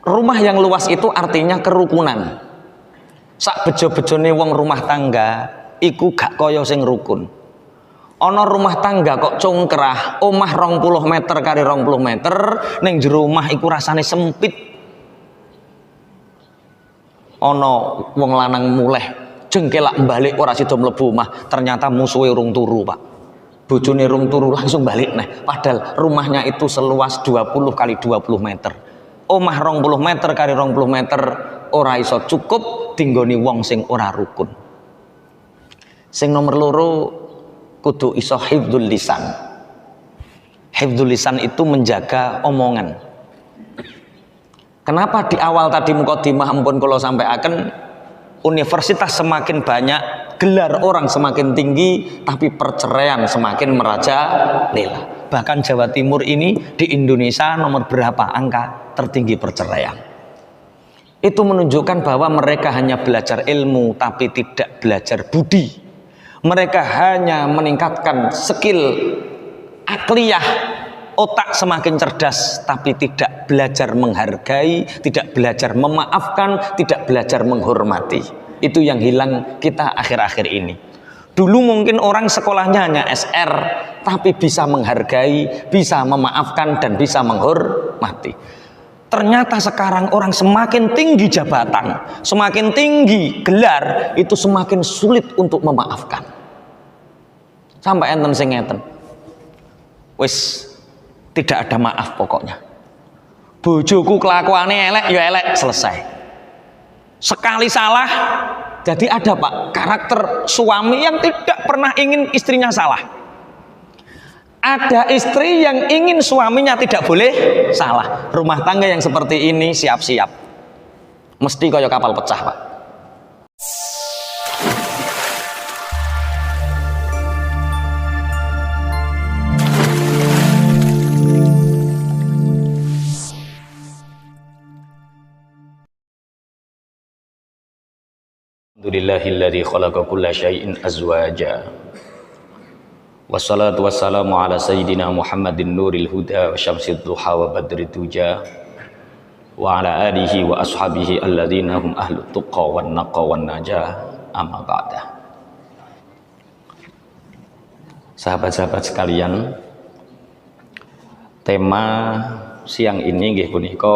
Rumah yang luas itu artinya kerukunan. Sak bejo-bejone wong rumah tangga iku gak kaya sing rukun. Ana rumah tangga kok congkrah, omah 20 meter kali 20 meter, ning jero omah iku rasane sempit. Ana wong lanang muleh jengkelak balik ora sida mlebu omah, ternyata musuhe urung turu, Pak. Bojone urung turu langsung balik neh. Padahal rumahnya itu seluas 20 kali 20 meter. Omah 20 meter kali 20 meter ora iso cukup tinggoni wong sing ora rukun. Sing nomor loro kudu iso hifdzul lisan. Hifdzul lisan itu menjaga omongan. Kenapa di awal tadi mukadimah ampun kula sampaikan universitas semakin banyak, gelar orang semakin tinggi, tapi perceraian semakin merajalela. Bahkan Jawa Timur ini di Indonesia nomor berapa angka tertinggi perceraian. Itu menunjukkan bahwa mereka hanya belajar ilmu tapi tidak belajar budi. Mereka hanya meningkatkan skill akliyah, otak semakin cerdas tapi tidak belajar menghargai, tidak belajar memaafkan, tidak belajar menghormati. Itu yang hilang kita akhir-akhir ini. Dulu mungkin orang sekolahnya hanya SR tapi bisa menghargai, bisa memaafkan dan bisa menghormati. Ternyata sekarang orang semakin tinggi jabatan, semakin tinggi gelar, itu semakin sulit untuk memaafkan. Sampai enten sing ngeten. Wis tidak ada maaf pokoknya. Bojoku kelakuannya elek ya elek, selesai. Sekali salah, jadi ada Pak karakter suami yang tidak pernah ingin istrinya salah. Ada istri yang ingin suaminya tidak boleh salah. Rumah tangga yang seperti ini siap-siap mesti kaya kapal pecah, Pak. Alhamdulillahilladzi khalaqa kulla syai'in azwaja. Wassalatu wassalamu ala sayyidina Muhammadin nuril huda wa syamsid duha wa badrid duja wa ala alihi wa ashabihi alladzina hum ahlut tuqa wan naqa wan najah, amma ba'da. Sahabat-sahabat sekalian, tema siang ini nggih punika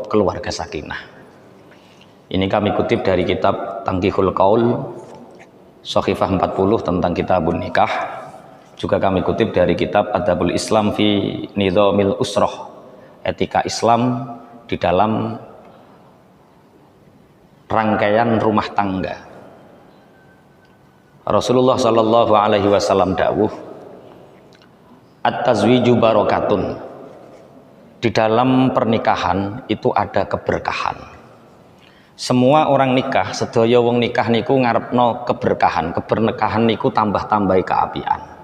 keluarga sakinah. Ini kami kutip dari kitab Tanqihul Qaul Shahifah 40 tentang kitabun nikah. Juga kami kutip dari kitab Adabul Islam fi Nidhamil Usrah, etika Islam di dalam rangkaian rumah tangga. Rasulullah sallallahu alaihi wasallam dawuh, at-tazwiju barakatun. Di dalam pernikahan itu ada keberkahan. Semua orang nikah, sedaya wong nikah niku ngarepno keberkahan. Keberkahan niku tambah-tambahi keapian.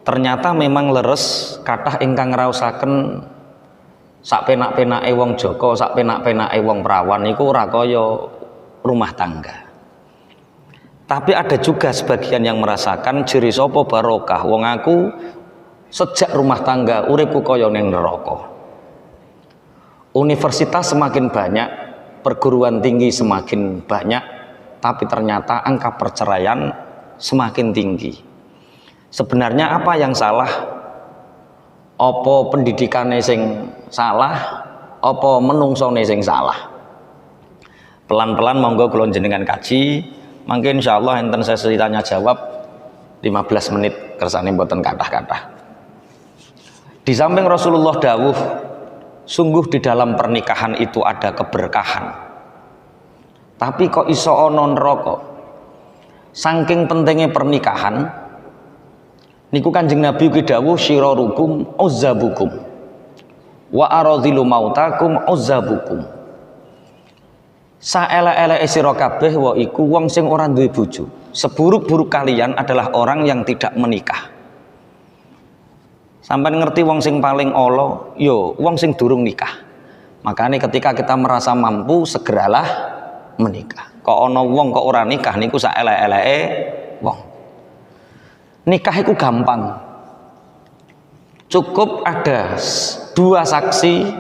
Ternyata memang leres kathah ingkang ngraosaken sak penak-penake wong Joko, sak penak-penake wong perawan niku ora kaya rumah tangga. Tapi ada juga sebagian yang merasakan jeri sapa barokah wong aku sejak rumah tangga uripku kaya ning neraka. Universitas semakin banyak, perguruan tinggi semakin banyak, tapi ternyata angka perceraian semakin tinggi. Sebenarnya apa yang salah? Apa pendidikannya sing salah? Apa menungsone sing salah? Pelan-pelan monggo kula jenengan kaji, mangke insyaallah enten sesi tanya jawab 15 menit kersane mboten kathah-kathah. Di samping Rasulullah dawuh, sungguh di dalam pernikahan itu ada keberkahan. Tapi kok iso ana neraka? Saking pentingnya pernikahan, niku Kanjeng Nabi dawuh syirarukum uzzabukum wa aradhilu mautakum uzzabukum. Saelek-eleke sira kabeh wa iku wong sing ora duwe bojo. Seburuk-buruk kalian adalah orang yang tidak menikah. Sampai ngerti wong sing paling ala, yo wong sing durung nikah. Makanya ketika kita merasa mampu, segeralah menikah. Kok ana wong kok ora nikah niku sak elek-eleke wong. Nikah itu gampang. Cukup ada dua saksi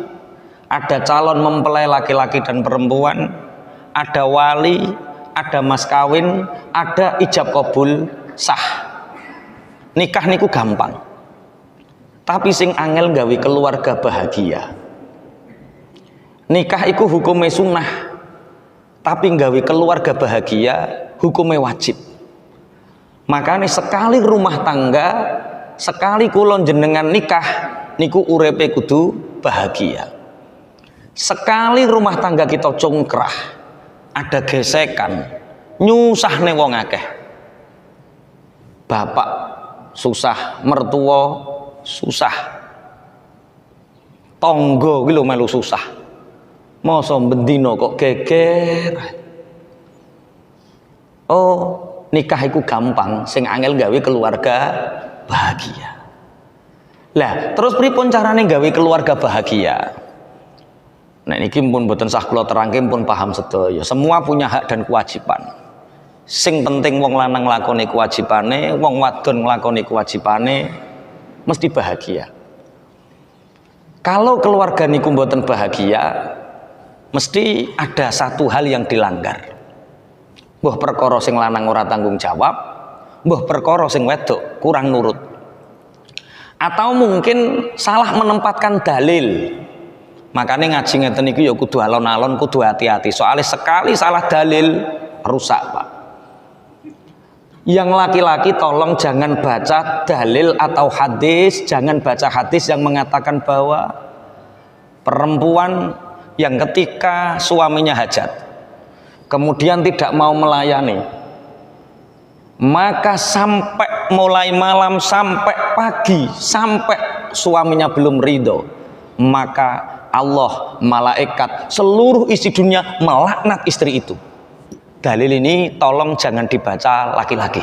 ada calon mempelai laki-laki dan perempuan, ada wali, ada mas kawin, ada ijab kabul sah. Nikah niku gampang, tapi sing angel gawe keluarga bahagia. Nikah iku hukumnya sunnah, tapi gawe keluarga bahagia hukumnya wajib. Makanya sekali rumah tangga, sekali kulon jenengan nikah niku urepe kudu bahagia. Sekali rumah tangga kita congkrah, ada gesekan, nyusahne wong akeh. Bapak susah, mertua susah, tonggo gitu melu susah. Masa bendino kok geger. Oh, nikah itu gampang, sing angel gawe keluarga bahagia. Lah, terus pripun carane gawe keluarga bahagia? Nah, ini pun boten sah kula terangke pun paham sedaya. Semua punya hak dan kewajiban. Sing penting wong lanang nglakoni kewajibane, wong wadon nglakoni kewajibane mesti bahagia. Kalau keluarga niku mboten bahagia, mesti ada satu hal yang dilanggar. Mbah perkara sing lanang ora tanggung jawab, mbah perkara sing wedok kurang nurut. Atau mungkin salah menempatkan dalil. Makanya ngaji ngeten iki ya kudu alon-alon, kudu hati-hati. Soalnya sekali salah dalil rusak, Pak. Yang laki-laki tolong jangan baca dalil atau hadis, jangan baca hadis yang mengatakan bahwa perempuan yang ketika suaminya hajat kemudian tidak mau melayani, maka sampai mulai malam sampai pagi sampai suaminya belum ridho, maka Allah, malaikat, seluruh isi dunia melaknat istri itu. Dalil ini tolong jangan dibaca laki-laki.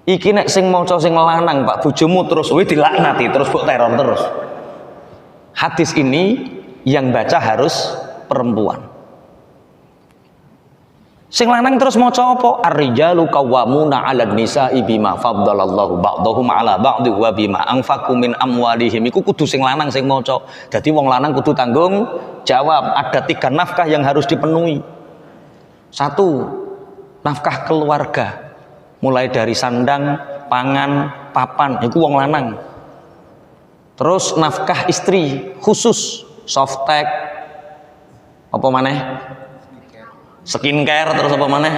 Iki nek sing maca sing lanang, Pak, bojomu terus dilaknati, terus mbok teror terus. Hadis ini yang baca harus perempuan. Sing lanang terus maca apa? Ar-rijalu qawwamuna 'alan nisa'i bima faddalallahu ba'dahum 'ala ba'd wa bima anfaqu min amwalihim. Iku kudu sing lanang sing maca. Dadi wong lanang kudu tanggung jawab. Ada 3 nafkah yang harus dipenuhi. 1, nafkah keluarga. Mulai dari sandang, pangan, papan, iku wong lanang. Terus nafkah istri khusus, softtek, apa maneh? Skincare, terus apa maneh?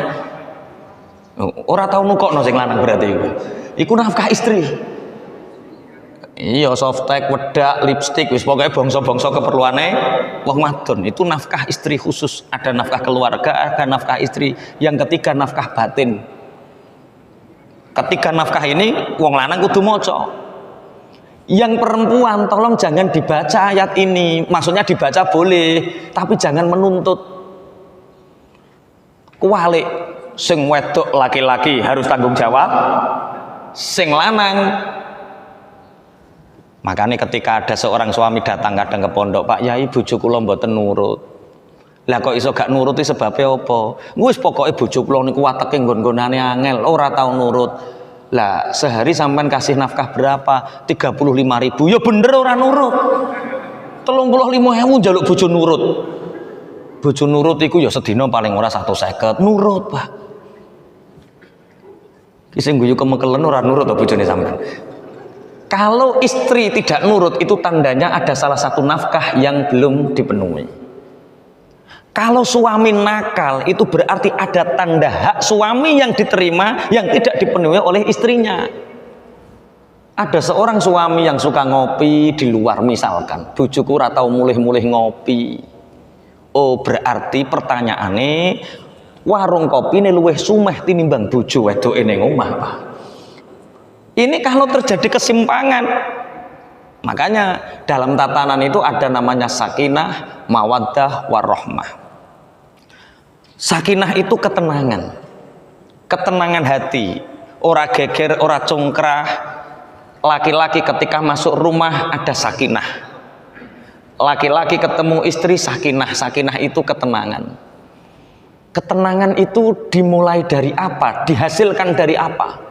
Ora tau nukokno sing lanang berarti iku. Iku nafkah istri. Iya, softtek, wedak, lipstik, wis pokoke bangsa-bangsa keperluane wong wadon. Itu nafkah istri khusus. Ada nafkah keluarga, ada nafkah istri. Yang ketiga nafkah batin. Ketiga nafkah ini wong lanang kudu maca. Yang perempuan tolong jangan dibaca ayat ini. Maksudnya dibaca boleh, tapi jangan menuntut. Kualik, sing wedok laki-laki harus tanggung jawab, sing lanang. Makanya ketika ada seorang suami datang kadang ke pondok, Pak Yai bojo kula mboten nurut. Lah kok iso gak nuruti sebabnya apa? Wis pokoke bojo kula niku wateke nggon-ngonane angel, ora tau nurut. Lah sehari sampean kasih nafkah berapa? 35.000. Ya bener ora nurut. 35.000 njaluk bojo nurut. Bojo nurut iku ya sedina paling ora 150. Nurut, Pak. Ki sing guyu kemekelen ora nurut to bojone sampean. Kalau istri tidak nurut itu tandanya ada salah satu nafkah yang belum dipenuhi. Kalau suami nakal itu berarti ada tanda hak suami yang diterima yang tidak dipenuhi oleh istrinya. Ada seorang suami yang suka ngopi di luar misalkan, bojoku ora tau mulih-mulih ngopi. Oh, berarti pertanyaannya warung kopi ini luweh sumeh tinimbang bojo wedoke ning omah, Pak. Ini kalau terjadi kesimpangan, makanya dalam tatanan itu ada namanya sakinah, mawaddah, warahmah. Sakinah itu ketenangan, ketenangan hati, ora geger, ora congkrah. Laki-laki ketika masuk rumah ada sakinah. Laki-laki ketemu istri sakinah. Sakinah itu ketenangan. Ketenangan itu dimulai dari apa? Dihasilkan dari apa?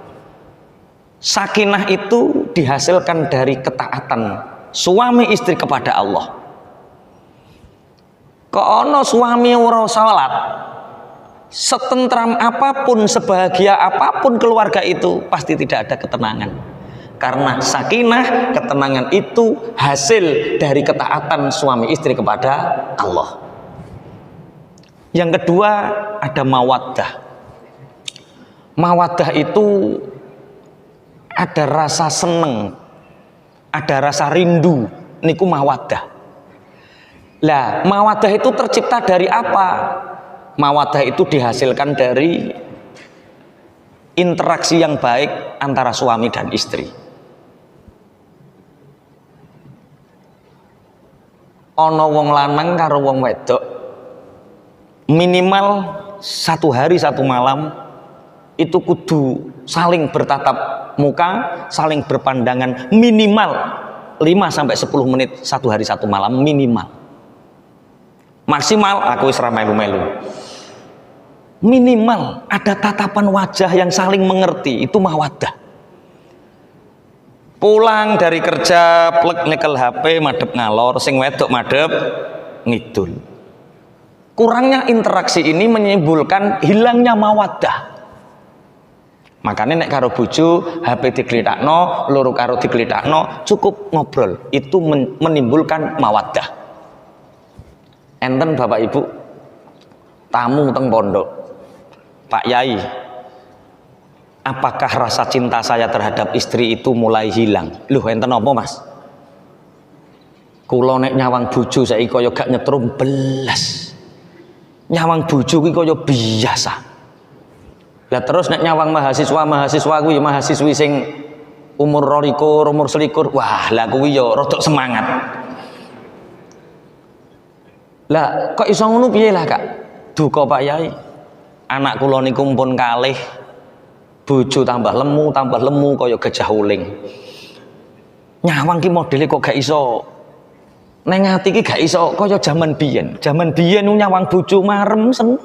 Sakinah itu dihasilkan dari ketaatan suami istri kepada Allah. Kok ono suami ora salat, setentram apapun, sebahagia apapun keluarga itu, pasti tidak ada ketenangan. Karena sakinah, ketenangan itu hasil dari ketaatan suami istri kepada Allah. Yang kedua ada mawaddah. Mawaddah itu ada rasa seneng, ada rasa rindu, niku mawaddah. Lah, mawaddah itu tercipta dari apa? Mawaddah itu dihasilkan dari interaksi yang baik antara suami dan istri. Ono wong lanang karo wong wedok minimal 1 hari 1 malam itu kudu saling bertatap muka, saling berpandangan minimal 5-10 menit 1 hari 1 malam minimal. Maksimal aku wis ra melu-melu. Minimal ada tatapan wajah yang saling mengerti, itu mawaddah. Pulang dari kerja, plek nyekel HP, madep ngalor, sing wedok madep ngidul. Kurangnya interaksi ini menimbulkan hilangnya mawaddah. Makanya nek karo bojo HP diglithakno, loro karo diglithakno, cukup ngobrol. Itu menimbulkan mawaddah. Enten Bapak Ibu tamu teng pondok, Pak Yai, apakah rasa cinta saya terhadap istri itu mulai hilang? Loh, enten apa Mas? Kula nek nyawang bojo saiki kaya gak nyetrum belas. Nyawang bojo kuwi kaya biasa. Lah terus nek nyawang mahasiswa kuwi mahasiswi sing umur 22, umur 21, wah lah kuwi ya rada semangat. Lah kok iso ngono piye lah Kak? Duka Pak Yai. Anak kula niku pun kalih. Bojo tambah lemu kaya gajah uling. Nyawang ki modele kok gak iso. Neng ati ki gak iso kaya jaman biyen. Jaman biyen nyawang bojo marem seneng.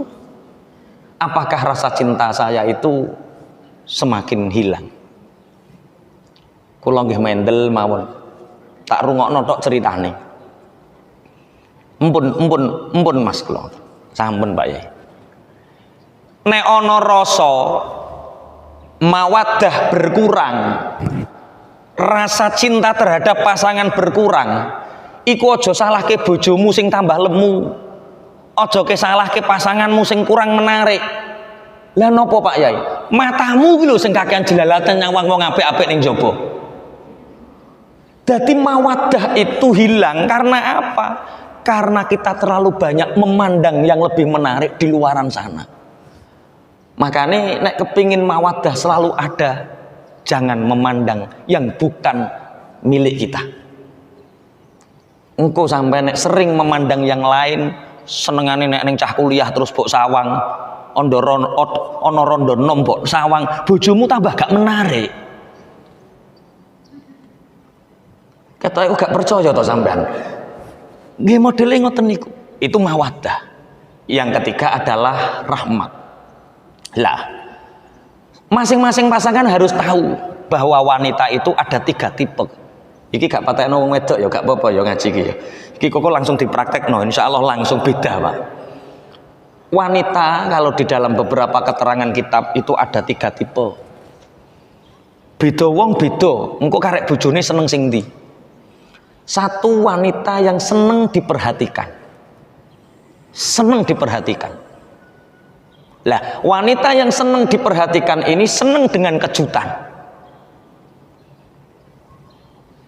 Apakah rasa cinta saya itu semakin hilang? Kula nggih mendel mawon. Tak rungokno tok ceritane. Empun Mas kula. Sampun Pak Yai. Nek ana rasa mawaddah berkurang, rasa cinta terhadap pasangan berkurang, iku aja salahke bojomu sing tambah lemu. Aja ke salahke pasanganmu sing kurang menarik. Lah napa Pak Yai? Matamu ki lho sing kakean jelalatan nyawang wong apik-apik ning jaba. Dadi mawaddah itu hilang karena apa? Karena kita terlalu banyak memandang yang lebih menarik di luaran sana. Makanya nek kepingin mawaddah selalu ada, jangan memandang yang bukan milik kita. Engko sampai nek sering memandang yang lain, senengane nek ning cah kuliah terus mbok sawang, ana rondo nom mbok sawang, bojomu tambah gak menarik. Ketoke gak percaya to sampean. Nggih modele ngoten niku. Itu mawaddah. Yang ketiga adalah rahmat. Lah, masing-masing pasangan harus tahu bahwa wanita itu ada 3 tipe. Iki gak patekno wong wedok ya gak apa-apa ya ngaji iki ya. Iki kok langsung dipraktekno, insyaallah langsung beda, Pak. Wanita kalau di dalam beberapa keterangan kitab itu ada 3 tipe. Beda wong beda, engko karek bojone seneng sing ndi. Satu, wanita yang senang diperhatikan. Senang diperhatikan. Lah, wanita yang senang diperhatikan ini senang dengan kejutan.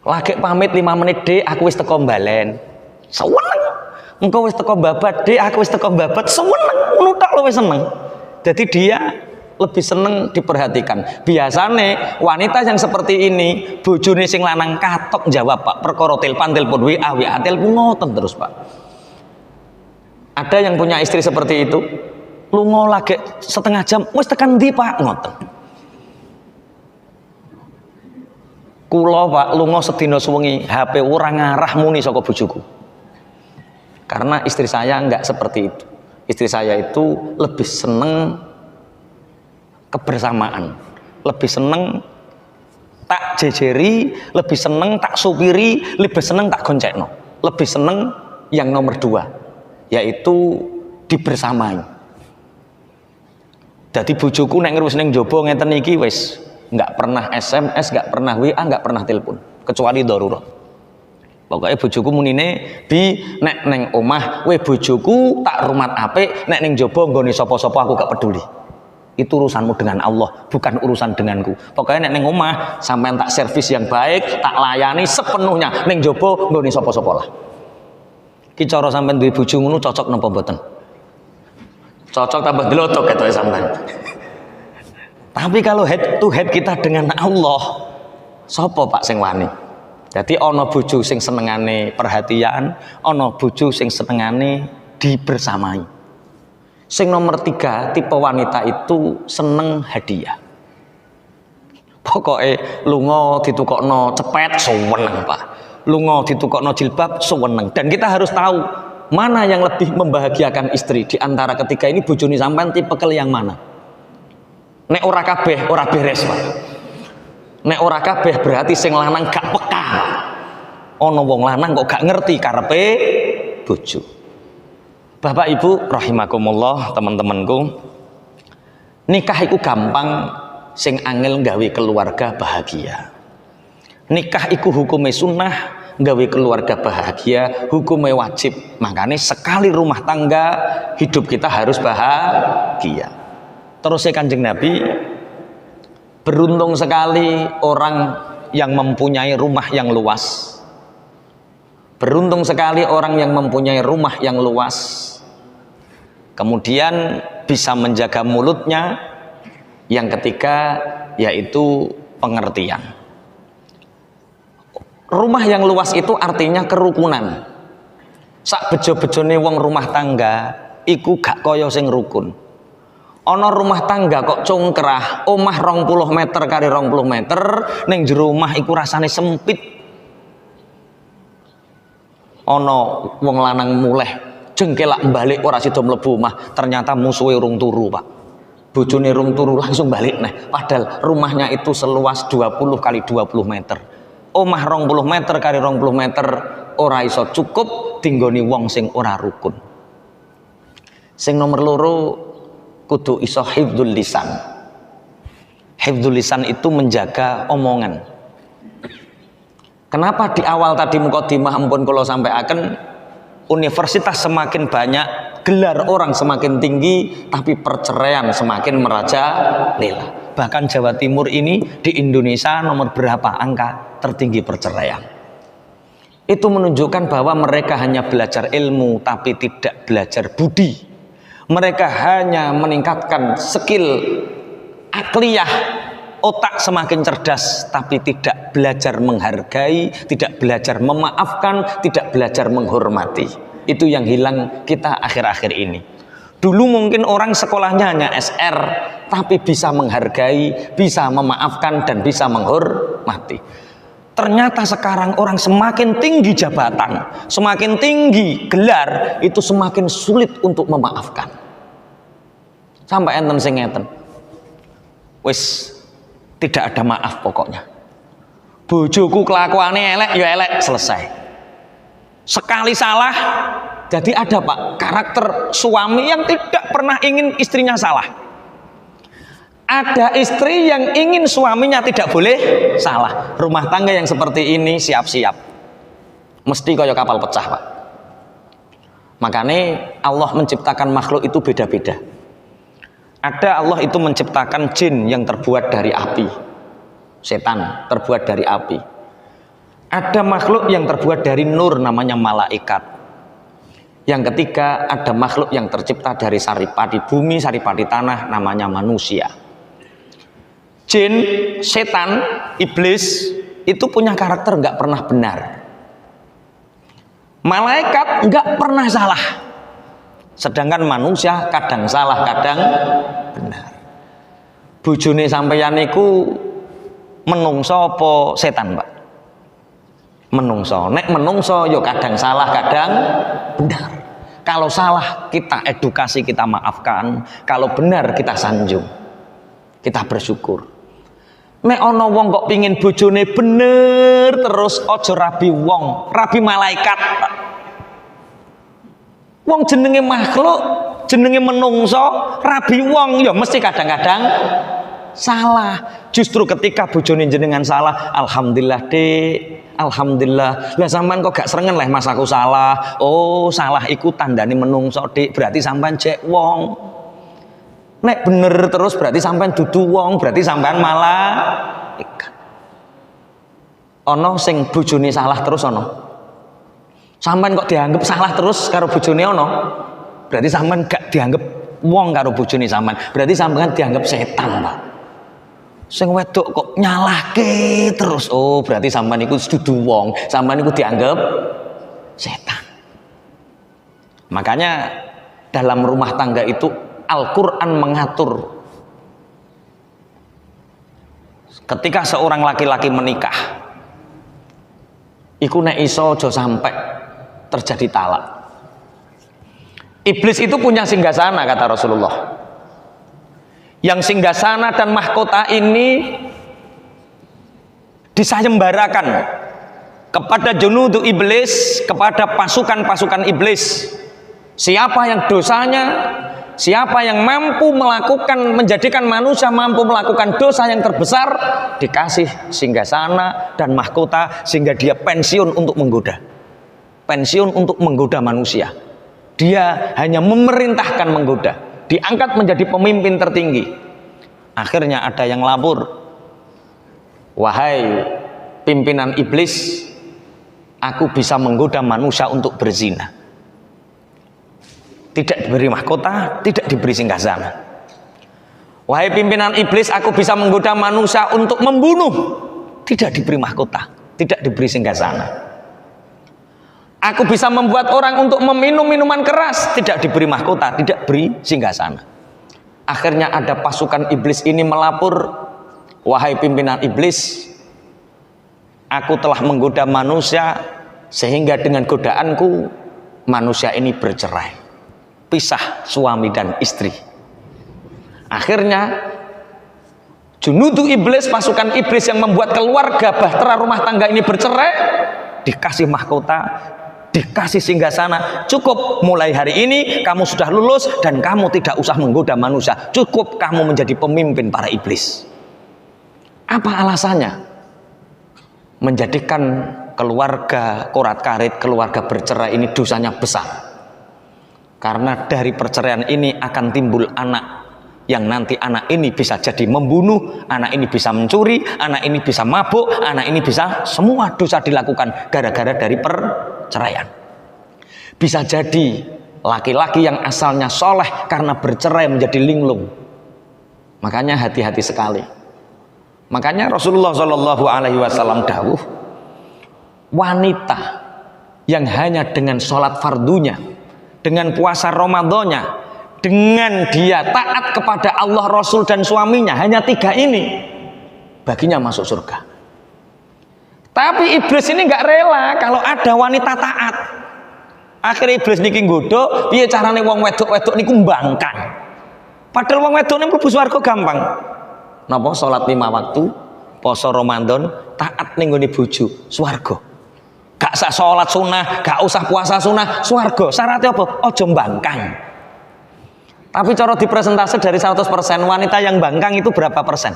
Lagi pamit 5 menit dek, aku wis teko mbalen. Seneng. Engko wis teko babat dek, aku wis teko babat. Seneng. Ngono tok wis seneng. Jadi dia lebih seneng diperhatikan. Biasanya wanita yang seperti ini bojone sing lanang katok jawab Pak, perkara telepon WA telepon ngoten terus Pak. Ada yang punya istri seperti itu, lunga lagi setengah jam wis tekan ndi Pak ngoten. Kula Pak lunga sedina suwengi HP ora ngarah muni saka bojoku. Karena istri saya enggak seperti itu. Istri saya itu lebih seneng kebersamaan, lebih seneng tak jejeri, lebih seneng tak supiri, lebih seneng tak goncekno, lebih seneng yang nomor 2, yaitu dibersamai. Jadi bojoku nek ngerus ning jaba ngeten iki wis nggak pernah SMS, nggak pernah WA, nggak pernah telepon kecuali darurat. Pokoknya bojoku munine bi nek neng omah we bojoku tak rumat apik, nek ning jaba nggone sapa-sapa aku gak peduli. Itu urusanmu dengan Allah, bukan urusan denganku. Pokoknya nek neng omah sampean tak servis yang baik, tak layani sepenuhnya, ning jaba nggone sapa-sapa lah. Ki cara sampean duwe bojo ngono cocok napa mboten? Cocok tambah delotok ketoke sampean. Tapi kalau head to head kita dengan Allah, sapa Pak sing wani? Jadi ana bojo sing senengane perhatian, ana bojo sing senengane dibersamai. Sing nomor 3 tipe wanita itu seneng hadiah. Pokoknya lunga ditukokno cepet suweneng Pak. Lunga ditukokno jilbab suweneng. Dan kita harus tahu mana yang lebih membahagiakan istri di antara ketiga ini. Bojone sampean tipe yang mana? Nek ora kabeh ora beres Pak. Nek ora kabeh berarti sing lanang gak peka. Ana wong lanang kok gak ngerti karepe bojo. Bapak Ibu rahimakumullah, teman-temanku, nikah itu gampang, sing angel gawe keluarga bahagia. Nikah itu hukumnya sunnah, gawe keluarga bahagia, hukumnya wajib. Makanya sekali rumah tangga, hidup kita harus bahagia. Terus Kanjeng Nabi, beruntung sekali orang yang mempunyai rumah yang luas. Beruntung sekali orang yang mempunyai rumah yang luas, kemudian bisa menjaga mulutnya. Yang ketiga yaitu pengertian. Rumah yang luas itu artinya kerukunan. Sak bejo-bejone wong rumah tangga iku gak kaya sing rukun. Ana rumah tangga kok congkrah, omah 20 meter kali 20 meter, ning jero omah iku rasane sempit. Ana wong lanang muleh jengkelak balik ora sida mlebu omah, ternyata musuhe urung turu Pak. Bojone urung turu langsung balik neh, padahal rumahnya itu seluas 20 kali 20 meter. Omah 20 meter kali 20 meter ora iso cukup dinggoni wong sing ora rukun. Sing nomor 2 kudu iso hifdzul lisan. Hifdzul lisan itu menjaga omongan. Kenapa di awal tadi mukadimah ampun kula sampaikan, universitas semakin banyak, gelar orang semakin tinggi, tapi perceraian semakin merajalela. Bahkan Jawa Timur ini di Indonesia nomor berapa angka tertinggi perceraian. Itu menunjukkan bahwa mereka hanya belajar ilmu tapi tidak belajar budi. Mereka hanya meningkatkan skill akliyah, otak semakin cerdas, tapi tidak belajar menghargai, tidak belajar memaafkan, tidak belajar menghormati. Itu yang hilang kita akhir-akhir ini. Dulu mungkin orang sekolahnya hanya SR, tapi bisa menghargai, bisa memaafkan, dan bisa menghormati. Ternyata sekarang orang semakin tinggi jabatan, semakin tinggi gelar, itu semakin sulit untuk memaafkan. Sampai enten sing ngeten. Wis tidak ada maaf pokoknya. Bojoku kelakuannya elek, ya elek, selesai. Sekali salah, jadi ada Pak, karakter suami yang tidak pernah ingin istrinya salah. Ada istri yang ingin suaminya tidak boleh salah. Rumah tangga yang seperti ini siap-siap. Mesti kaya kapal pecah Pak. Makanya Allah menciptakan makhluk itu beda-beda. Ada Allah itu menciptakan jin yang terbuat dari api, setan terbuat dari api. Ada makhluk yang terbuat dari nur namanya malaikat. Yang ketiga ada makhluk yang tercipta dari saripati bumi, saripati tanah namanya manusia. Jin, setan, iblis itu punya karakter nggak pernah benar. Malaikat nggak pernah salah. Sedangkan manusia kadang salah, kadang benar. Bojone sampeyan niku menungso apa setan, Pak? Menungso. Nek menungso yo kadang salah, kadang benar. Kalau salah kita edukasi, kita maafkan. Kalau benar kita sanjung. Kita bersyukur. Nek ana wong kok pingin bojone bener terus, aja rabi wong, rabi malaikat, Pak. Wong jenenge makhluk, jenenge menungso, rabi wong ya mesti kadang-kadang salah. Justru ketika bojone jenengan salah, alhamdulillah Dek, alhamdulillah. Lah sampean kok gak serengen leh mas aku salah. Oh, salah iku tandane menungso Dek, berarti sampean jek wong. Nek bener terus berarti sampean dudu wong, berarti sampean malah ikan. Ono sing bojone salah terus ono. Sampean kok dianggap salah terus karo bojone ono. Berarti sampean gak dianggap wong karo bojone sampean. Berarti sampean dianggap setan, Pak. Sing wedok kok nyalahke terus. Oh, berarti sampean iku dudu wong. Sampean iku dianggap setan. Makanya dalam rumah tangga itu Al-Qur'an mengatur ketika seorang laki-laki menikah iku nek iso aja sampai terjadi talak. Iblis itu punya singgasana kata Rasulullah. Yang singgasana dan mahkota ini disayembarakan kepada junudu iblis, kepada pasukan-pasukan iblis. Siapa yang dosanya, siapa yang mampu melakukan, menjadikan manusia mampu melakukan dosa yang terbesar, dikasih singgasana dan mahkota sehingga dia pensiun untuk menggoda. Pensiun untuk menggoda manusia. Dia hanya memerintahkan menggoda, diangkat menjadi pemimpin tertinggi. Akhirnya ada yang lapor, wahai pimpinan iblis, aku bisa menggoda manusia untuk berzina. Tidak diberi mahkota, tidak diberi singgasana. Wahai pimpinan iblis, aku bisa menggoda manusia untuk membunuh. Tidak diberi mahkota, tidak diberi singgasana. Aku bisa membuat orang untuk meminum minuman keras, tidak diberi mahkota, tidak beri singgasana. Akhirnya ada pasukan iblis ini melapor, wahai pimpinan iblis, aku telah menggoda manusia sehingga dengan godaanku manusia ini bercerai, pisah suami dan istri. Akhirnya junudu iblis, pasukan iblis yang membuat keluarga bahtera rumah tangga ini bercerai, dikasih mahkota, dikasih singgasana. Cukup, mulai hari ini kamu sudah lulus dan kamu tidak usah menggoda manusia. Cukup kamu menjadi pemimpin para iblis. Apa alasannya? Menjadikan keluarga korat-karit, keluarga bercerai ini dosanya besar. Karena dari perceraian ini akan timbul anak, yang nanti anak ini bisa jadi membunuh, anak ini bisa mencuri, anak ini bisa mabuk, anak ini bisa, semua dosa dilakukan gara-gara dari perceraian. Bisa jadi laki-laki yang asalnya soleh karena bercerai menjadi linglung. Makanya hati-hati sekali. Makanya Rasulullah SAW dawuh, wanita yang hanya dengan sholat fardunya, dengan puasa Ramadannya, dengan dia taat kepada Allah, Rasul dan suaminya, hanya 3 ini baginya masuk surga. Tapi iblis ini nggak rela kalau ada wanita taat. Akhirnya iblis niki nggodho, piye carane wong wedok-wedok niku mbangkang. Padahal wong wedok niku mlebu swarga gampang. Napa salat 5 waktu, poso Ramadan, taat ning nggone bojo, swarga. Gak sak salat sunah, gak usah puasa sunah, swarga. Syaratnya apa? Aja mbangkang. Tapi cara dipresentase dari 100% wanita yang bangkang itu berapa persen?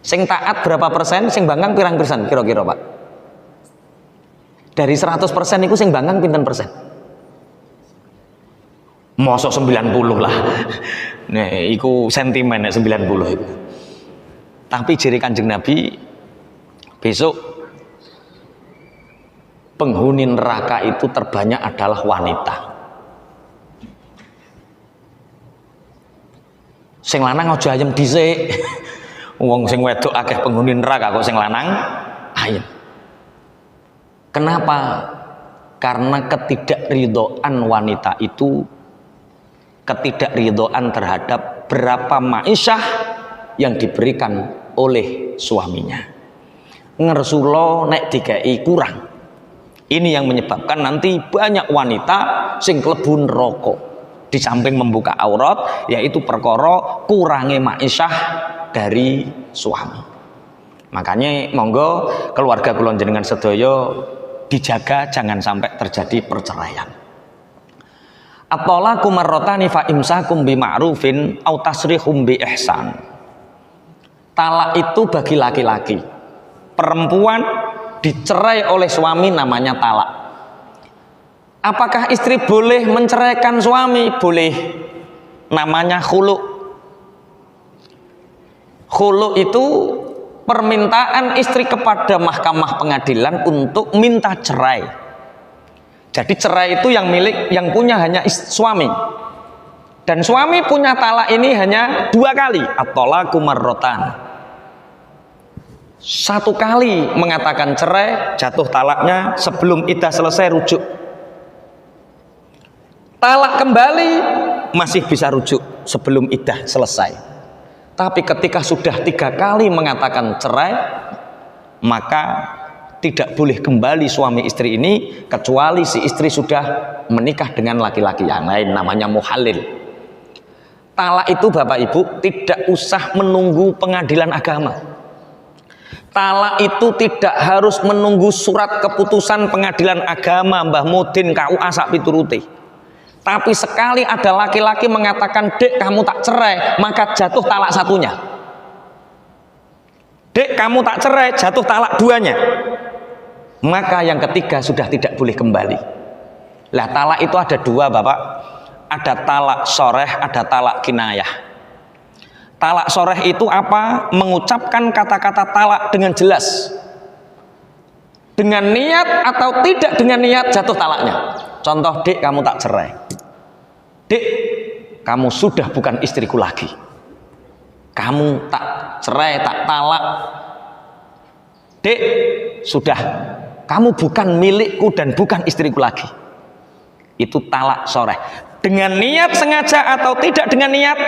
Sing taat berapa persen? Sing bangkang pirang persen kira-kira Pak? Dari 100% itu sing bangkang pinten persen? Mosok 90 lah. Nih, iku sentimen 90 itu. Tapi jiri Kanjeng Nabi, besok penghuni neraka itu terbanyak adalah wanita. Sing lanang aja ayem dhisik. Wong sing wedok akeh penghuni neraka kok sing lanang ayem. Kenapa? Karena ketidakridhoan wanita itu, ketidakridhoan terhadap berapa ma'isyah yang diberikan oleh suaminya. Ngersula nek dikai kurang. Ini yang menyebabkan nanti banyak wanita sing klebu neraka. Di samping membuka aurat, yaitu perkara kurangi ma'isyah dari suami. Makanya monggo keluarga kula jenengan sedaya dijaga jangan sampai terjadi perceraian. At-talaqu marratani fa imsakum bi ma'rufin aw tasrihum bi ihsan. Talak itu bagi laki-laki. Perempuan dicerai oleh suami namanya talak. Apakah istri boleh menceraikan suami? Boleh. Namanya khulu. Khulu itu permintaan istri kepada mahkamah pengadilan untuk minta cerai. Jadi cerai itu yang punya hanya suami. Dan suami punya talak ini hanya 2 kali. At-talaqu marratan. 1 kali mengatakan cerai, jatuh talaknya, sebelum iddah selesai rujuk. Talak kembali masih bisa rujuk sebelum iddah selesai. Tapi ketika sudah 3 kali mengatakan cerai, maka tidak boleh kembali suami istri ini kecuali si istri sudah menikah dengan laki-laki yang lain, namanya muhalil. Talak itu Bapak Ibu tidak usah menunggu pengadilan agama. Talak itu tidak harus menunggu surat keputusan pengadilan agama Mbah Mudin KUA sak pituruté. Tapi sekali ada laki-laki mengatakan, "Dek, kamu tak cerai," maka jatuh talak satunya. "Dek, kamu tak cerai," jatuh talak 2-nya. Maka yang ketiga sudah tidak boleh kembali. Lah talak itu ada 2 Bapak. Ada talak soreh, ada talak kinayah. Talak soreh itu apa? Mengucapkan kata-kata talak dengan jelas. Dengan niat atau tidak dengan niat jatuh talaknya. Contoh, "Dek, kamu tak cerai." "Dek, kamu sudah bukan istriku lagi. Kamu tak cerai, tak talak. Dek, sudah. Kamu bukan milikku dan bukan istriku lagi." Itu talak soreh. Dengan niat sengaja atau tidak dengan niat,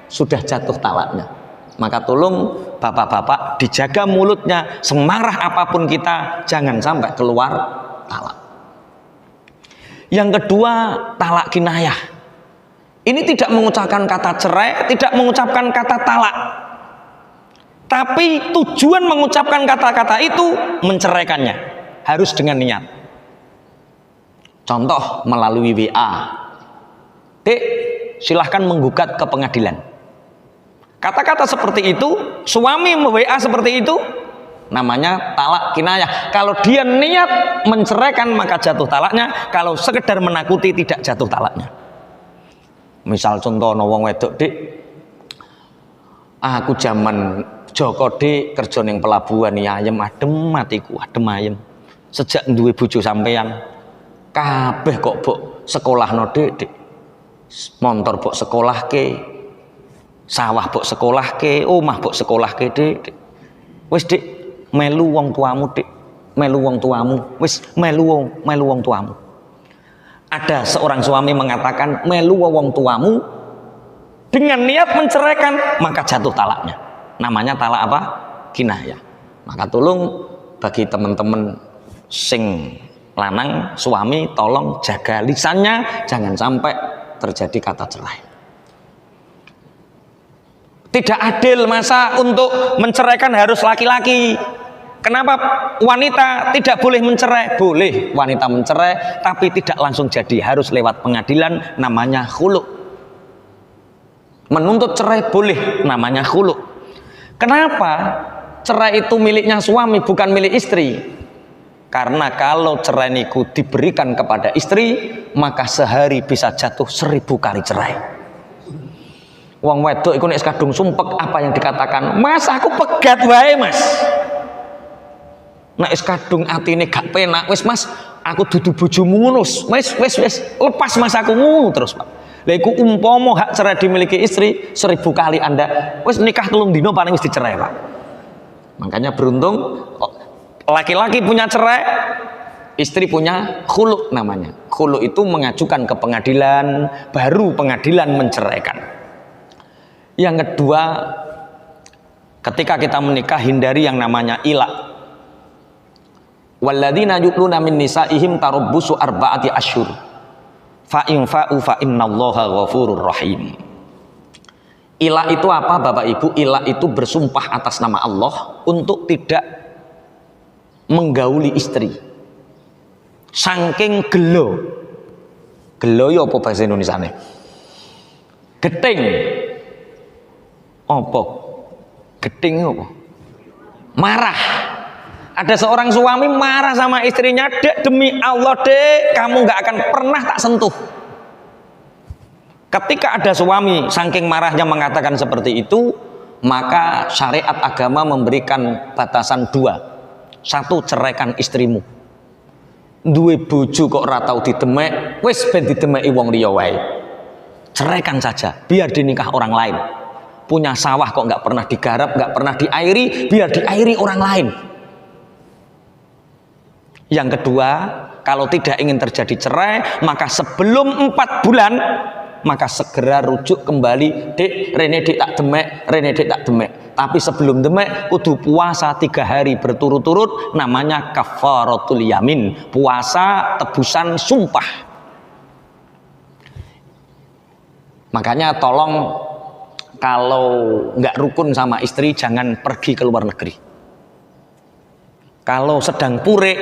sudah jatuh talaknya. Maka tolong bapak-bapak dijaga mulutnya. Semarah apapun kita, jangan sampai keluar talak. Yang kedua, talak kinayah. Ini tidak mengucapkan kata cerai, tidak mengucapkan kata talak. Tapi tujuan mengucapkan kata-kata itu menceraikannya. Harus dengan niat. Contoh melalui WA. "Dek, silahkan menggugat ke pengadilan." Kata-kata seperti itu, suami WA seperti itu, namanya talak kinayah. Kalau dia niat menceraikan maka jatuh talaknya. Kalau sekedar menakuti tidak jatuh talaknya. Misal contoh wong wedok, "Dek, aku zaman Joko Dek kerja ning pelabuhan ya ayem adem matiku, adem ayem. Sejak duwe bojo sampean kabeh kok mbok sekolahno Dek. Montor mbok sekolahke, sawah mbok sekolahke, omah mbok sekolahke Dek. Wis Dek, melu wong tuamu Dek, melu wong tuamu, wis melu wong tuamu." Ada seorang suami mengatakan melu wong tuamu dengan niat menceraikan, maka jatuh talaknya. Namanya talak apa? Kinayah. Maka tolong bagi teman-teman sing lanang, suami, tolong jaga lisannya, jangan sampai terjadi kata cerai. Tidak adil masa untuk menceraikan harus laki-laki. Kenapa wanita tidak boleh mencerai? Boleh wanita mencerai, tapi tidak langsung jadi, harus lewat pengadilan, namanya khulu. Menuntut cerai boleh, namanya khulu. Kenapa? Cerai itu miliknya suami, bukan milik istri. Karena kalau cerai niku diberikan kepada istri, maka sehari bisa jatuh 1000 kali cerai. Wong wedok iku nek kadung sumpek, apa yang dikatakan? "Mas, aku pegat wae, Mas." Nek kadung atine gak penak, "Wis Mas, aku dudu bojomu ngono. Wis, lepas Mas aku ngono terus, Pak." Lah iku umpama hak cerai dimiliki istri, 1000 kali Anda wis nikah 3 dino paling wis dicerai, Pak. Makanya beruntung laki-laki punya cerai, istri punya khulu namanya. Khulu itu mengajukan ke pengadilan, baru pengadilan menceraikan. Yang kedua, ketika kita menikah hindari yang namanya ilak. Walladzina yu'luna min nisaihim tarabbusu arba'ati asyhur. Fa in fa'u fa innallaha ghafurur rahim. Ilak itu apa Bapak Ibu? Ilak itu bersumpah atas nama Allah untuk tidak menggauli istri. Saking gelo Geloyo apa bahasa Indonesiane? Geting. Apa? Geting apa? Marah. Ada seorang suami marah sama istrinya, "Dek, demi Allah, Dek, kamu nggak akan pernah tak sentuh." Ketika ada suami saking marahnya mengatakan seperti itu, maka syariat agama memberikan batasan dua. Satu, ceraikan istrimu. Duwe bojo kok ora tau didemek, wis ben didemeki wong liya wae. Ceraikan saja, biar dinikah orang lain. Punya sawah kok nggak pernah digarap, nggak pernah diairi, biar diairi orang lain. Yang kedua, kalau tidak ingin terjadi cerai, maka sebelum 4 bulan, maka segera rujuk kembali. "Dek, Rene dek tak demek, Rene dek tak demek." Tapi sebelum demek, kudu puasa 3 hari berturut-turut, namanya kafaratul yamin, puasa tebusan sumpah. Makanya tolong, kalau nggak rukun sama istri, jangan pergi ke luar negeri. Kalau sedang purek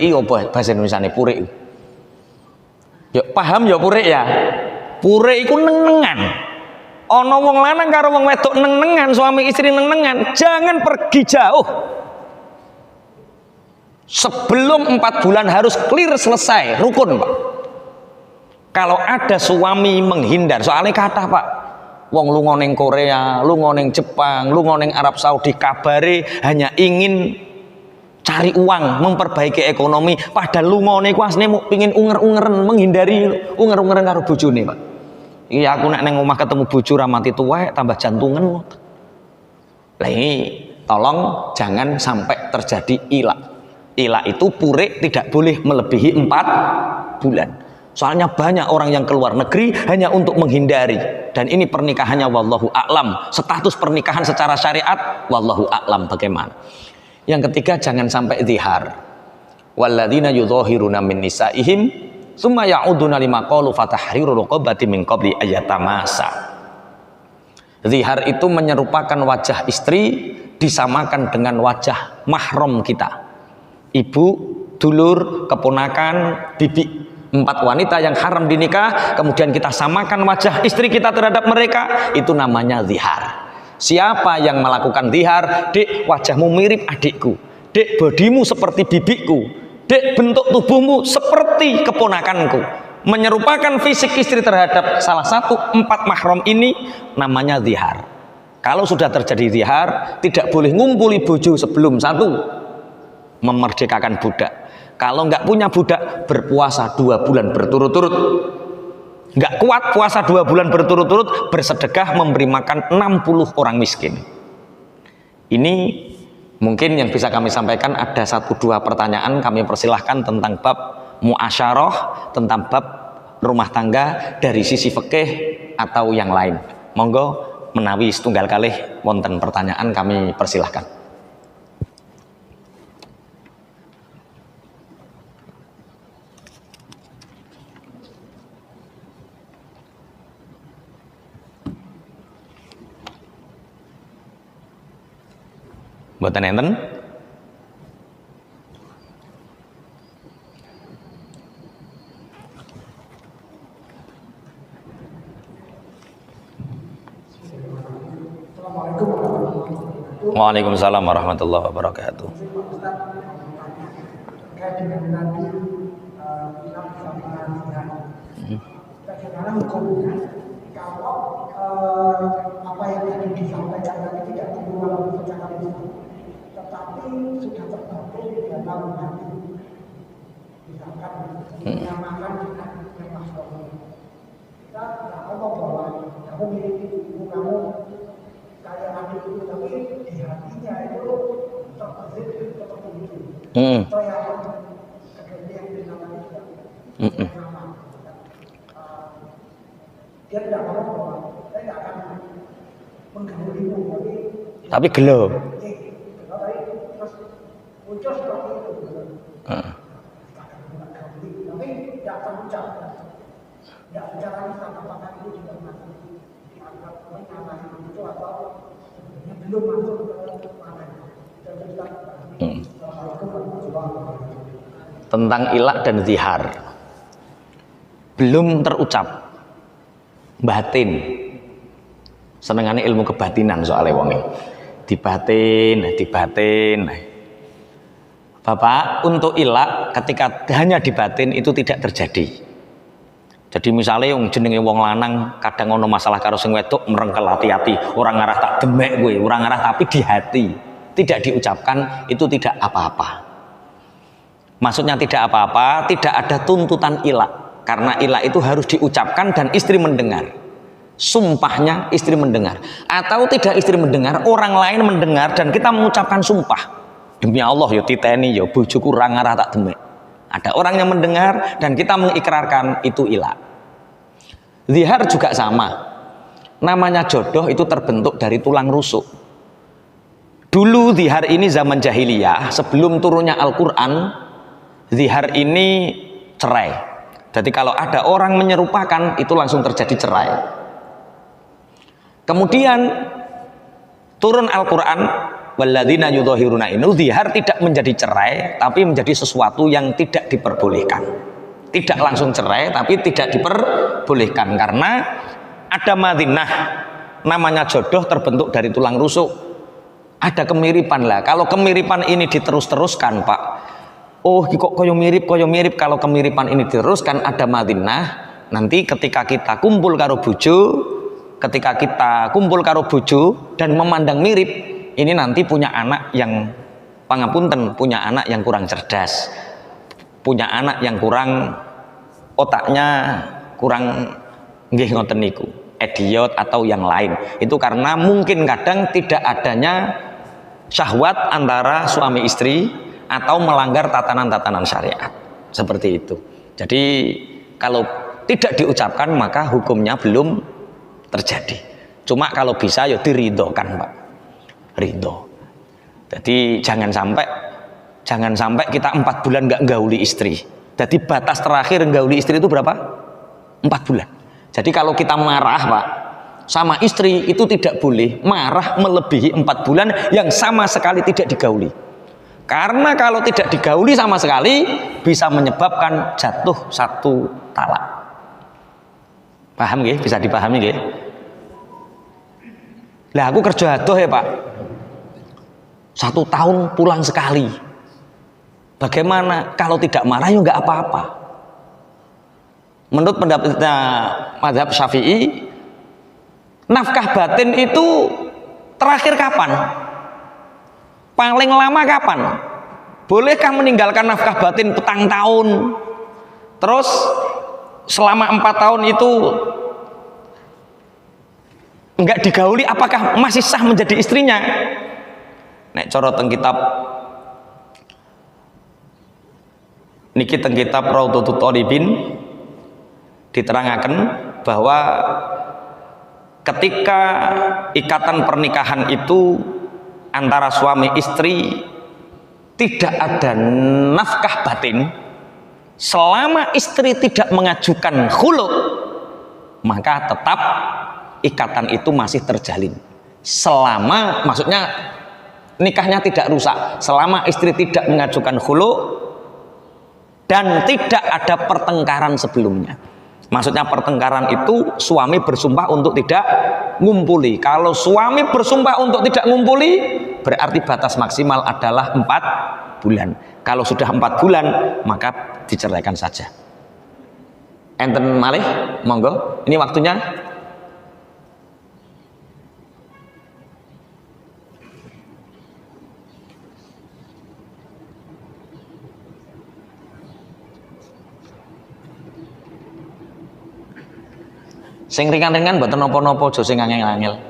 iyo bahasa Indonesia nih, purek. Ya paham ya purek ya. Purek iku neng-nengan. Ana wong lanang karo wong wedok neng-nengan, suami istri neng-nengan, jangan pergi jauh. Sebelum 4 bulan harus clear, selesai, rukun, Pak. Kalau ada suami menghindar, soalnya kata Pak, wong lunga ning Korea, lunga ning Jepang, lunga ning Arab Saudi, kabare hanya ingin cari uang, memperbaiki ekonomi, padahal lungone ku asline pengin unger-ungeren, menghindari unger-ungeren karo bojone, Pak. Iya, aku nek neng omah ketemu bojo ra mati tuwek, tambah jantungan. Lah ini tolong jangan sampai terjadi ilak. Ilak itu purek tidak boleh melebihi 4 bulan. Soalnya banyak orang yang keluar negeri hanya untuk menghindari, dan ini pernikahannya wallahu a'lam. Status pernikahan secara syariat wallahu a'lam bagaimana. Yang ketiga, jangan sampai zihar. Walladzina yudhahiruna min nisaihim tsumma ya'uduna lima qalu fatahriru raqabati min qabli ayatamasa. Zihar itu menyerupakan wajah istri disamakan dengan wajah mahram kita. Ibu, dulur, keponakan, bibi. 4 wanita yang haram dinikah, kemudian kita samakan wajah istri kita terhadap mereka, itu namanya zihar. Siapa yang melakukan zihar? "Dek, wajahmu mirip adikku. Dek, bodimu seperti bibiku. Dek, bentuk tubuhmu seperti keponakanku." Menyerupakan fisik istri terhadap salah satu 4 mahram ini namanya zihar. Kalau sudah terjadi zihar, tidak boleh ngumpuli bojo sebelum 1 memerdekakan budak. Kalau nggak punya budak, berpuasa 2 bulan berturut-turut. Nggak kuat puasa 2 bulan berturut-turut, bersedekah memberi makan 60 orang miskin. Ini mungkin yang bisa kami sampaikan. Ada 1-2 pertanyaan kami persilahkan tentang bab muasyarah, tentang bab rumah tangga dari sisi fikih atau yang lain. Monggo menawi setunggal kalih wonten pertanyaan kami persilahkan. Mboten enten? Waalaikumsalam warahmatullahi wabarakatuh. Bagaimana hukumnya kalau apa yang tadi disampaikan tadi tidak keluar secara lisan, tetapi sudah terbentuk di dalam hati, misalkan menyamakan dengan mahram. Kita tidak ngomong bahwa kamu mirip ibu kamu kayak adik itu, tapi di hatinya itu terbesit seperti itu. Atau yang kemudian yang dinamakan juga sama. Dia tidak ngomong bahwa saya tidak akan mengganggu, tapi gelo. Terus muncul seperti itu. Tapi tidak terucap. Tidak bicara lisan, apakah itu juga masih dianggap menyamakan itu atau sebenarnya belum masuk ke mana. Tentang ilak dan zihar. belum terucap. Batin. Senengane ilmu kebatinan soalnya wonge. Dibatin. Bapak, untuk ilak ketika hanya dibatin itu tidak terjadi. Jadi misalnya yang jenenge wong lanang kadang ono masalah karo sing wedok merengkel hati-hati, orang ngarah tak demek gue, orang ngarah tapi di hati, tidak diucapkan, itu tidak apa-apa. Maksudnya tidak apa-apa, tidak ada tuntutan ilak, karena ilak itu harus diucapkan dan istri mendengar. Sumpahnya istri mendengar, atau tidak istri mendengar, orang lain mendengar dan kita mengucapkan sumpah. Demi Allah ya titeni ya bojoku ora ngarah tak demek. Ada orang yang mendengar dan kita mengikrarkan, itu ilak. Zihar juga sama. Namanya jodoh itu terbentuk dari tulang rusuk. Dulu zihar ini zaman jahiliyah, sebelum turunnya Al-Quran, zihar ini cerai. Jadi kalau ada orang menyerupakan, itu langsung terjadi cerai. Kemudian turun Al-Quran, walladzina yudhahiruna ini, zihar tidak menjadi cerai tapi menjadi sesuatu yang tidak diperbolehkan. Tidak langsung cerai tapi tidak diperbolehkan karena ada madinah, namanya jodoh terbentuk dari tulang rusuk. Ada kemiripan lah. Kalau kemiripan ini diterus-teruskan, Pak, oh kok koyo mirip, kalau kemiripan ini diteruskan ada madinah, nanti ketika kita kumpul karo bojo dan memandang mirip, ini nanti punya anak yang pangapunten, punya anak yang kurang cerdas, punya anak yang kurang otaknya kurang nggih ngoten niku, idiot atau yang lain. Itu karena mungkin kadang tidak adanya syahwat antara suami istri atau melanggar tatanan-tatanan syariat. Seperti itu. Jadi kalau tidak diucapkan maka hukumnya belum terjadi. Cuma kalau bisa ya diridhokan, Pak. Ridho. Jadi jangan sampai kita 4 bulan nggak nggauli istri. Jadi batas terakhir nggauli istri itu berapa? 4 bulan. Jadi kalau kita marah, Pak, sama istri itu tidak boleh marah melebihi 4 bulan yang sama sekali tidak digauli. Karena kalau tidak digauli sama sekali bisa menyebabkan jatuh satu talak. Paham nggih? Bisa dipahami nggih? Lah aku kerja adoh ya, Pak. 1 tahun pulang sekali. Bagaimana? Kalau tidak marah ya nggak apa-apa. Menurut pendapatnya mazhab Syafi'i, nafkah batin itu terakhir kapan? Paling lama kapan? Bolehkah meninggalkan nafkah batin petang tahun? Terus selama 4 tahun itu enggak digauli, apakah masih sah menjadi istrinya? Nek cara teng kitab niki teng kitab Raudhatut Thalibin diterangkan bahwa ketika ikatan pernikahan itu antara suami istri tidak ada nafkah batin, selama istri tidak mengajukan khulu, maka tetap ikatan itu masih terjalin. Selama, maksudnya nikahnya tidak rusak, selama istri tidak mengajukan khulu dan tidak ada pertengkaran sebelumnya. Maksudnya pertengkaran itu suami bersumpah untuk tidak ngumpuli. Kalau suami bersumpah untuk tidak ngumpuli, berarti batas maksimal adalah 4 bulan. Kalau sudah 4 bulan, maka diceraikan saja. Enten malih, monggo. Ini waktunya. Sing ringan-ringan mboten napa-napa, aja sing angel-angel.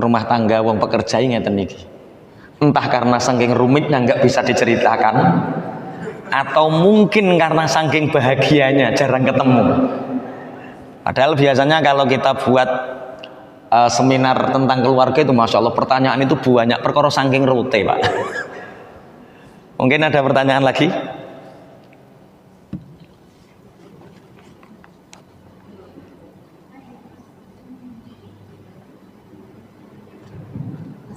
Rumah tangga wong pekerja ngeten niki. Entah karena saking rumitnya nggak bisa diceritakan, atau mungkin karena saking bahagianya jarang ketemu. Padahal biasanya kalau kita buat seminar tentang keluarga itu, masya Allah pertanyaan itu banyak, perkara saking rute, Pak. Mungkin ada pertanyaan lagi?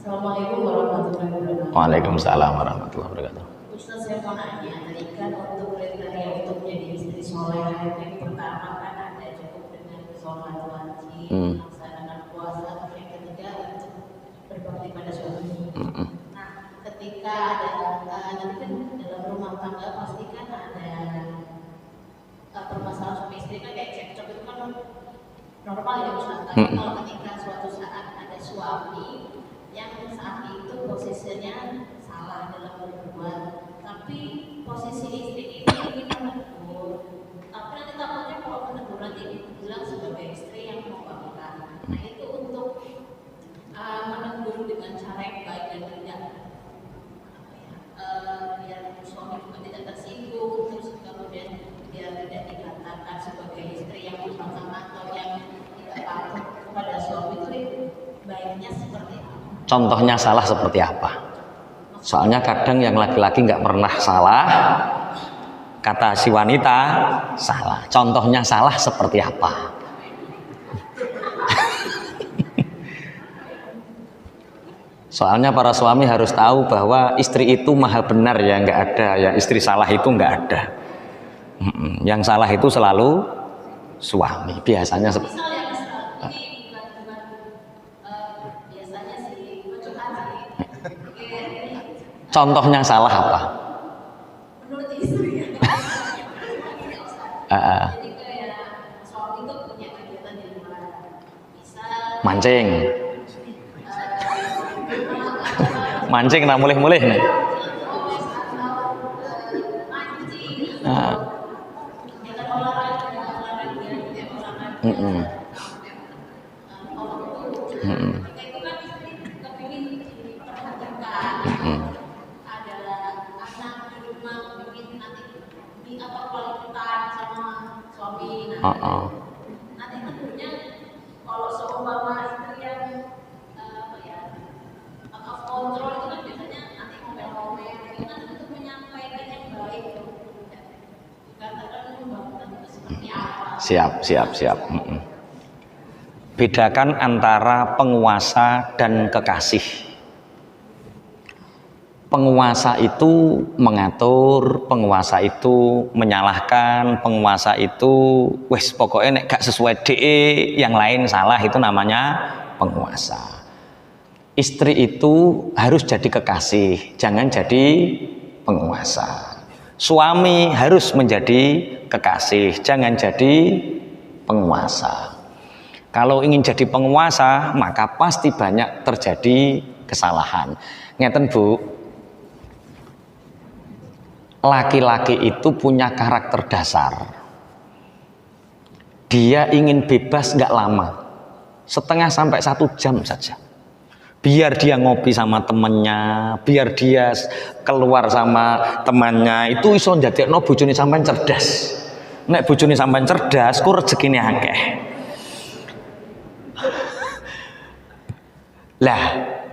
Assalamualaikum warahmatullahi wabarakatuh. Waalaikumsalam warahmatullahi wabarakatuh. Ustaz, saya mau nanya, tadi kan untuk kriteria untuk menjadi istri soleh, yang pertama kan ada cukup dengan sholat wajib, melaksanakan puasa, terus yang ketiga untuk berbakti pada suami. Nah, ketika ada nanti kan dalam rumah tangga pasti kan ada permasalahan suami istri kan kayak cekcok itu kan normal ya Ustaz. Tapi kalau ketika suatu saat ada suami yang saat itu posisinya salah dalam berbuat, tapi posisi istri ini ingin menegur, tapi nanti takutnya kalau menegur nanti bilang sebagai istri yang membanggakan. Nah itu untuk menegur dengan cara yang baik dan tidak biar suami juga tidak tersinggung, terus kemudian biar tidak dikatakan sebagai istri yang membanggakan atau yang tidak patuh kepada suami, itu baiknya seperti apa? Contohnya salah seperti apa? Soalnya kadang yang laki-laki nggak pernah salah, kata si wanita salah. Contohnya salah seperti apa? Soalnya para suami harus tahu bahwa istri itu maha benar ya, nggak ada ya istri salah itu nggak ada. Yang salah itu selalu suami. Biasanya Misal ya Mas, ini biasanya si pecuhan contohnya salah apa? menurut istri ya. Jadi kayak suami itu punya kegiatan di luar, misal Mancing. Mancing nah mulih-mulih nih. Nanti tentunya kalau seumpama istri yang apa ya, out of control itu kan biasanya nanti ngomel-ngomel, itu kan untuk menyampaikan yang baik, katakan membangun itu seperti apa? Siap. Bedakan antara penguasa dan kekasih. Penguasa itu mengatur, penguasa itu menyalahkan, penguasa itu wes pokoknya nek gak sesuai DE yang lain salah, itu namanya penguasa. Istri itu harus jadi kekasih, jangan jadi penguasa. Suami harus menjadi kekasih, jangan jadi penguasa. Kalau ingin jadi penguasa, maka pasti banyak terjadi kesalahan. Ngeten Bu, laki-laki itu punya karakter dasar. Dia ingin bebas nggak lama, setengah sampai 1 jam saja. Biar dia ngopi sama temennya, biar dia keluar sama temannya, itu iso ndadekno bojone sampean cerdas. Nek bojone sampean cerdas, ku rezekine akeh. Lah,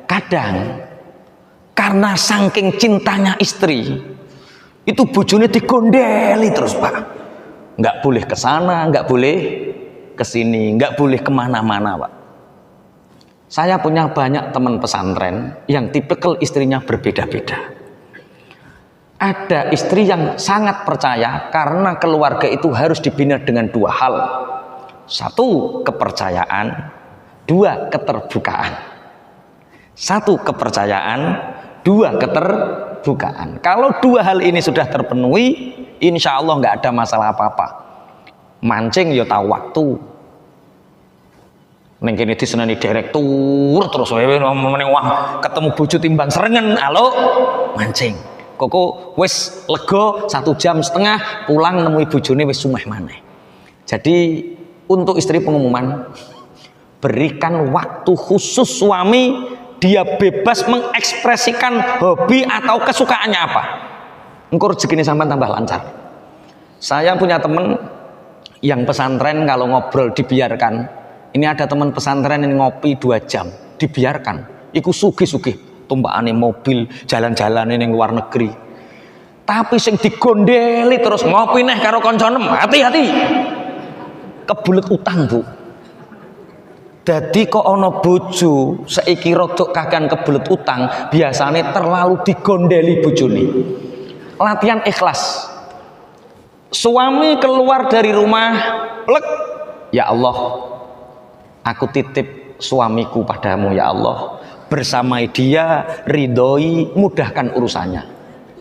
kadang karena saking cintanya istri, itu bojone digondeli terus Pak. Nggak boleh ke sana, nggak boleh ke sini, nggak boleh kemana-mana Pak. Saya punya banyak teman pesantren yang tipikal istrinya berbeda-beda. Ada istri yang sangat percaya karena keluarga itu harus dibina dengan 2 hal. 1, kepercayaan, 2, keterbukaan. 1, kepercayaan, 2, keterbukaan. Kalau 2 hal ini sudah terpenuhi, insya Allah nggak ada masalah apa-apa. Mancing ya tahu waktu. Neng kene diseneni direktur terus wah ketemu bojo timbang serengen, halo mancing. Koko wis lega 1,5 jam pulang nemui bojone wis sumeh maneh. Jadi untuk istri pengumuman, berikan waktu khusus suami, dia bebas mengekspresikan hobi atau kesukaannya apa. Engko rezekine sampean tambah lancar. Saya punya teman yang pesantren kalau ngobrol dibiarkan. Ini ada teman pesantren yang ngopi 2 jam, dibiarkan. Iku sugih-sugih, tumpakane mobil, jalan-jalan ning luar negeri. Tapi sing digondeli terus ngopi neh karo kancanem, hati-hati. Kebulet utang, Bu. Dadi kok ana bojo saiki rodok kakan kebelet utang, biasane terlalu digondeli bojone. Latihan ikhlas. Suami keluar dari rumah, plek, ya Allah, aku titip suamiku padamu ya Allah. Bersamai dia, ridhoi, mudahkan urusannya.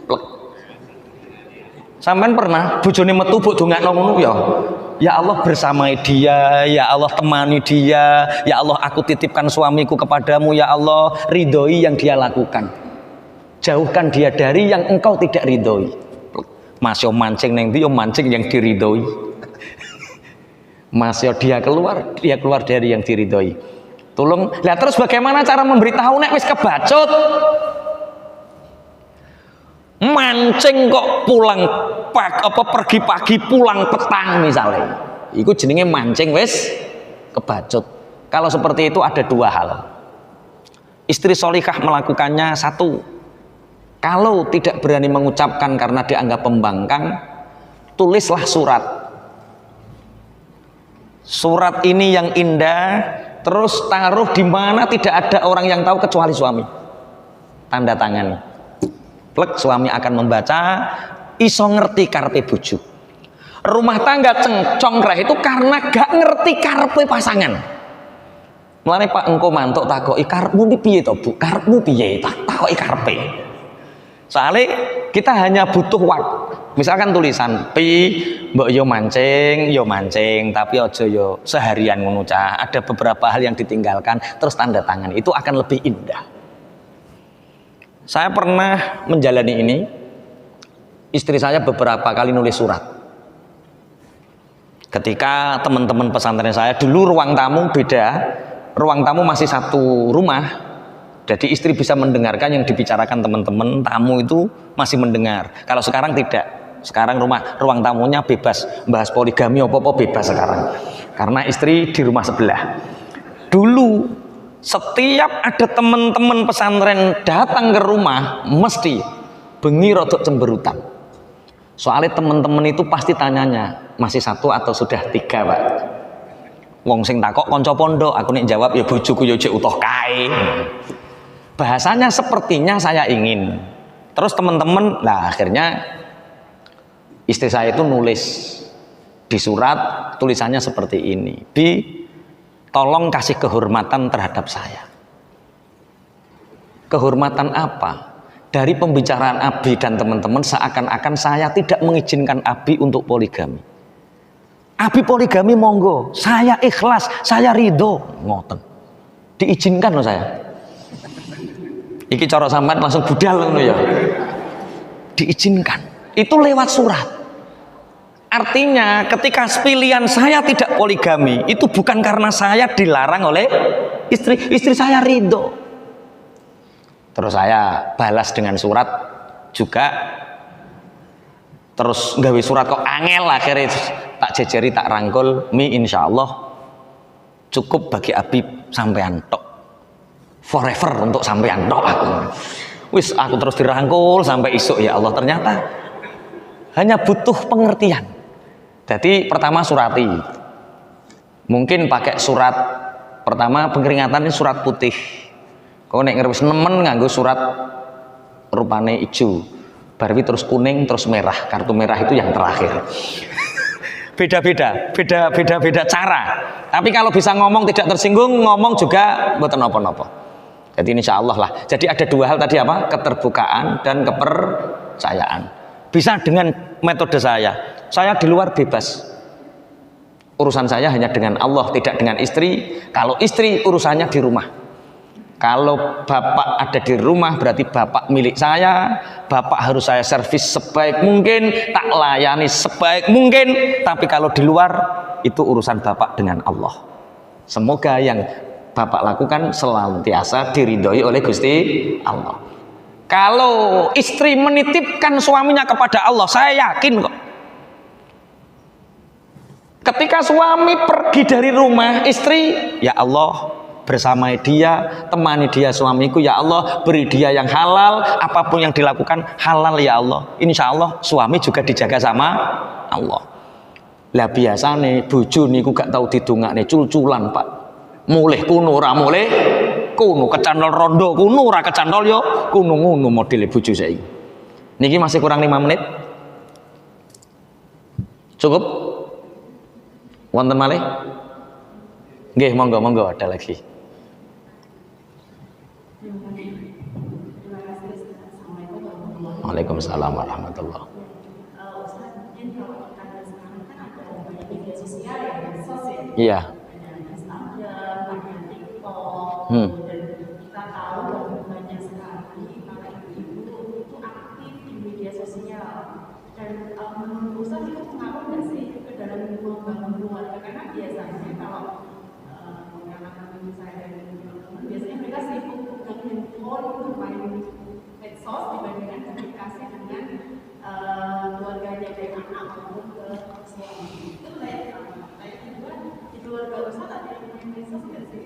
Plek. Sampean pernah bojone metu mbok dongakno ngono ya? Ya Allah bersamai dia, ya Allah temani dia, ya Allah aku titipkan suamiku kepadamu ya Allah, ridhoi yang dia lakukan. Jauhkan dia dari yang engkau tidak ridhoi. Mas yo mancing neng ndi yo mancing yang diridhoi. Mas yo dia keluar dari yang diridhoi. Tolong, lah terus bagaimana cara memberitahu nek wis kebacut? Mancing kok pulang pergi pagi pulang petang misalnya, itu jenenge mancing wis kebacut. Kalau seperti itu ada dua hal. Istri solikah melakukannya, satu, kalau tidak berani mengucapkan karena dianggap pembangkang, tulislah surat. Surat ini yang indah, terus taruh di mana tidak ada orang yang tahu kecuali suami. Tanda tangan. Plek, suami akan membaca, iso ngerti karpe bojo. Rumah tangga congkrah itu karena gak ngerti karpe pasangan. Mulane Pak engko mantuk takoki karepmu piye to Bu? Karepmu piye? Takoki karpe. Soalnya kita hanya butuh waktu. Misalkan tulisan pi mbok yo mancing, tapi aja yo seharian ngono cah. Ada beberapa hal yang ditinggalkan, terus tanda tangan. Itu akan lebih indah. Saya pernah menjalani ini. Istri saya beberapa kali nulis surat. Ketika teman-teman pesantren saya, dulu ruang tamu beda, ruang tamu masih satu rumah, jadi istri bisa mendengarkan yang dibicarakan teman-teman tamu itu masih mendengar. Kalau sekarang tidak, sekarang ruang tamunya bebas, bahas poligami apa-apa bebas sekarang, karena istri di rumah sebelah. Dulu setiap ada teman-teman pesantren datang ke rumah, mesti bengi rodok cemberutan. Soalnya teman-teman itu pasti tanyanya, masih satu atau sudah tiga Pak? Wong sing takok konco pondok, aku nek jawab ya bojoku yo cek utuh kae. Bahasanya sepertinya saya ingin. Terus teman-teman, nah akhirnya istri saya itu nulis di surat, tulisannya seperti ini. Tolong kasih kehormatan terhadap saya. Kehormatan apa? Dari pembicaraan Abi dan teman-teman seakan-akan saya tidak mengizinkan Abi untuk poligami. Abi poligami monggo, saya ikhlas, saya ridho, ngoten. Diizinkan loh saya. Iki cara sampean langsung budal ngono ya. Diizinkan. Itu lewat surat. Artinya ketika pilihan saya tidak poligami, itu bukan karena saya dilarang oleh istri saya ridho. Terus saya balas dengan surat juga. Terus gawe surat kok angel, akhirnya tak jejeri tak rangkul, mi insyaallah cukup bagi Abi sampean tok, forever untuk sampean tok aku. Wis aku terus dirangkul sampai isuk, ya Allah ternyata hanya butuh pengertian. Jadi pertama surati, mungkin pakai surat pertama pengeringatan ini surat putih. Kau nek ngerwis nemen nganggo surat rupane ijo, barwi terus kuning terus merah, kartu merah itu yang terakhir. Beda-beda cara. Tapi kalau bisa ngomong tidak tersinggung, ngomong juga mboten napa-napa. Jadi insya Allah lah. Jadi ada dua hal tadi apa? Keterbukaan dan kepercayaan. Bisa dengan metode saya. Saya di luar bebas. Urusan saya hanya dengan Allah, tidak dengan istri. Kalau istri urusannya di rumah. Kalau bapak ada di rumah berarti bapak milik saya. Bapak harus saya servis sebaik mungkin, tak layani sebaik mungkin. Tapi kalau di luar itu urusan bapak dengan Allah. Semoga yang bapak lakukan senantiasa diridhoi oleh Gusti Allah. Kalau istri menitipkan suaminya kepada Allah, saya yakin kok. Ketika suami pergi dari rumah, istri, ya Allah, bersamai dia, temani dia suamiku, ya Allah, beri dia yang halal, apapun yang dilakukan halal ya Allah. Insya Allah suami juga dijaga sama Allah. Lah biasa nih bojo niku gak tahu didongakne cul-culan Pak. Mulih kuno ora mulih kuno, kecantol rondo kuno ora kecantol yo kuno ngono modele bojo saiki. Niki masih kurang 5 menit. Cukup? Wonten malih? Nggih, monggo ada lagi. Waalaikumsalam warahmatullahi. Iya. Kita tahu bahwa banyak sekali para ibu-ibu itu aktif di media sosial dan menurut Ustaz itu pengaruh nggak sih ke dalam membangun keluarga, karena biasanya kalau anak-anak saya dan teman-teman biasanya mereka sibuk dengan handphone bermain medsos dibandingkan komunikasi dengan keluarganya dari anak maupun ke suami. Itu saya kedua di keluarga Ustaz ada yang main medsos nggak sih?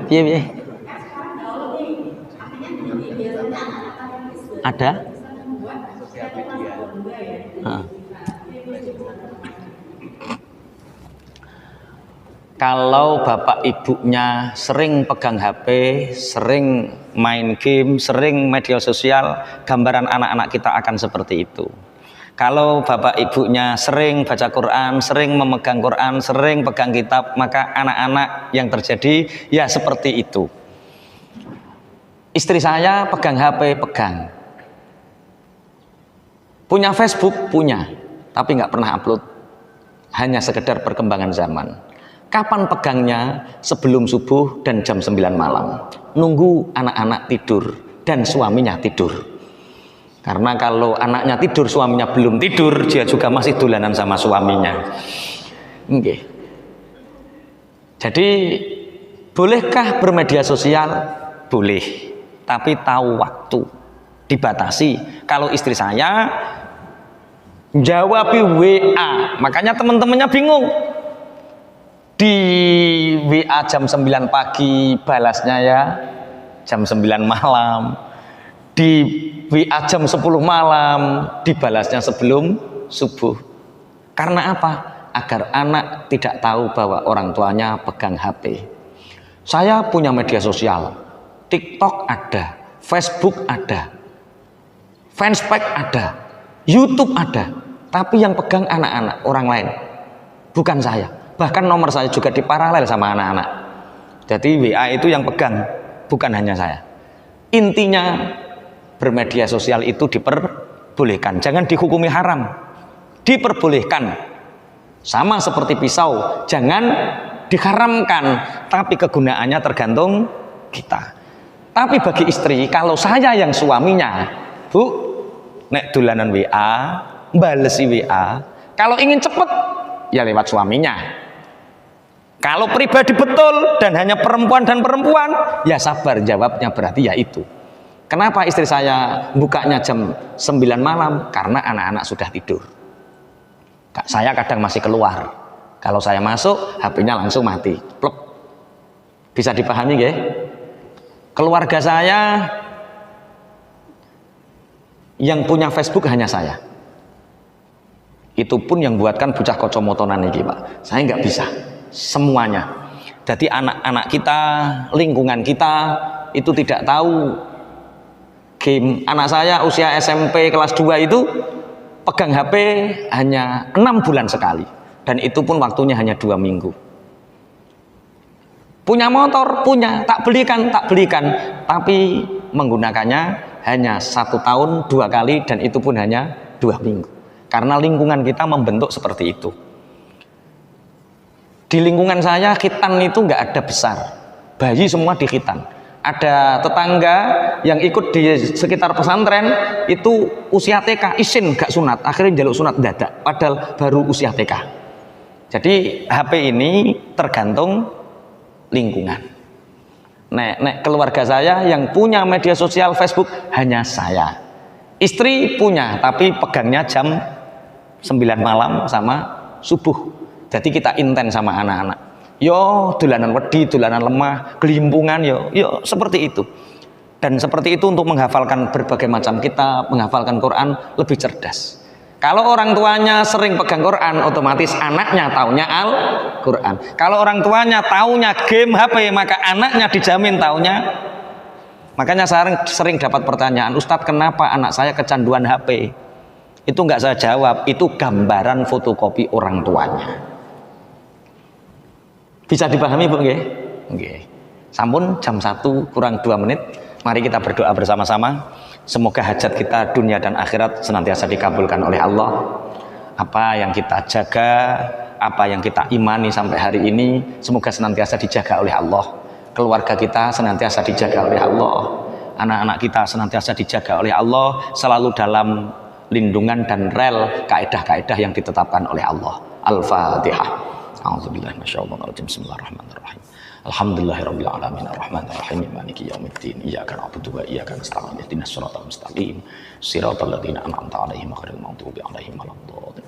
Piye? Sekarang gaul nih, artinya biasanya anak-anak itu Ada? bisa membuat sosial media ya. Kalau bapak ibunya sering pegang HP, sering main game, sering media sosial, gambaran anak-anak kita akan seperti itu. Kalau bapak ibunya sering baca Quran, sering memegang Quran, sering pegang kitab, maka anak-anak yang terjadi ya seperti itu. Istri saya pegang HP, pegang. Punya Facebook, punya, tapi nggak pernah upload. Hanya sekedar perkembangan zaman. Kapan pegangnya? Sebelum subuh dan jam 9 malam. Nunggu anak-anak tidur dan suaminya tidur. Karena kalau anaknya tidur, suaminya belum tidur, dia juga masih dolanan sama suaminya. Okay. Jadi, bolehkah bermedia sosial? Boleh, tapi tahu waktu, dibatasi. Kalau istri saya jawab WA, makanya teman-temannya bingung. Di WA jam 9 pagi balasnya ya jam 9 malam. Di WA jam 10 malam dibalasnya sebelum subuh. Karena apa? Agar anak tidak tahu bahwa orang tuanya pegang HP. Saya punya media sosial, TikTok ada, Facebook ada, Fanspage ada, YouTube ada, tapi yang pegang anak-anak orang lain, bukan saya. Bahkan nomor saya juga diparalel sama anak-anak. Jadi WA itu yang pegang, bukan hanya saya. Intinya bermedia sosial itu diperbolehkan, jangan dihukumi haram, diperbolehkan. Sama seperti pisau, jangan diharamkan, tapi kegunaannya tergantung kita. Tapi bagi istri, kalau saya yang suaminya, Bu, nek dolanan WA, balesi WA, kalau ingin cepet ya lewat suaminya. Kalau pribadi betul dan hanya perempuan dan perempuan, ya sabar, jawabnya berarti ya itu. Kenapa istri saya bukanya jam 9 malam? Karena anak-anak sudah tidur. Saya kadang masih keluar. Kalau saya masuk, HP-nya langsung mati. Plek. Bisa dipahami nggih? Keluarga saya yang punya Facebook hanya saya. Itu pun yang buatkan bocah kocomotonan ini, Pak. Saya nggak bisa. Semuanya. Jadi anak-anak kita, lingkungan kita itu tidak tahu game. Anak saya usia SMP kelas 2 itu pegang HP hanya 6 bulan sekali, dan itu pun waktunya hanya 2 minggu. Punya motor, punya, tak belikan, tapi menggunakannya hanya 1 tahun 2 kali, dan itu pun hanya 2 minggu. Karena lingkungan kita membentuk seperti itu. Di lingkungan saya khitan itu nggak ada besar, bayi semua di khitan. Ada tetangga yang ikut di sekitar pesantren itu usia TK, isin gak sunat, akhirnya jaluk sunat dadak, padahal baru usia TK. Jadi HP ini tergantung lingkungan. Nek keluarga saya yang punya media sosial Facebook hanya saya. Istri punya, tapi pegangnya jam 9 malam sama subuh. Jadi kita intens sama anak-anak. Yo dolanan wedi, dolanan lemah, gelimpungan, yo seperti itu. Dan seperti itu untuk menghafalkan berbagai macam kitab, menghafalkan Quran lebih cerdas. Kalau orang tuanya sering pegang Quran, otomatis anaknya taunya Al-Quran. Al-Quran. Kalau orang tuanya taunya game HP, maka anaknya dijamin taunya. Makanya sering dapat pertanyaan, Ustadz kenapa anak saya kecanduan HP? Itu nggak saya jawab, itu gambaran fotokopi orang tuanya. Bisa dipahami Bu nggih? Nggih. Sampun jam 1 kurang 2 menit. Mari kita berdoa bersama-sama. Semoga hajat kita dunia dan akhirat senantiasa dikabulkan oleh Allah. Apa yang kita jaga, apa yang kita imani sampai hari ini, semoga senantiasa dijaga oleh Allah. Keluarga kita senantiasa dijaga oleh Allah. Anak-anak kita senantiasa dijaga oleh Allah, selalu dalam lindungan dan rel kaedah-kaedah yang ditetapkan oleh Allah. Al-Fatihah. A'udzubillahi minasyaitonir rajim. Bismillahirrahmanirrahim. Alhamdulillahirabbil alamin arrahmanir rahim maliki yaumiddin iyyaka na'budu wa iyyaka nasta'in ihdinas siratal mustaqim siratal ladzina an'amta 'alaihim ghairil maghdubi 'alaihim waladdallin.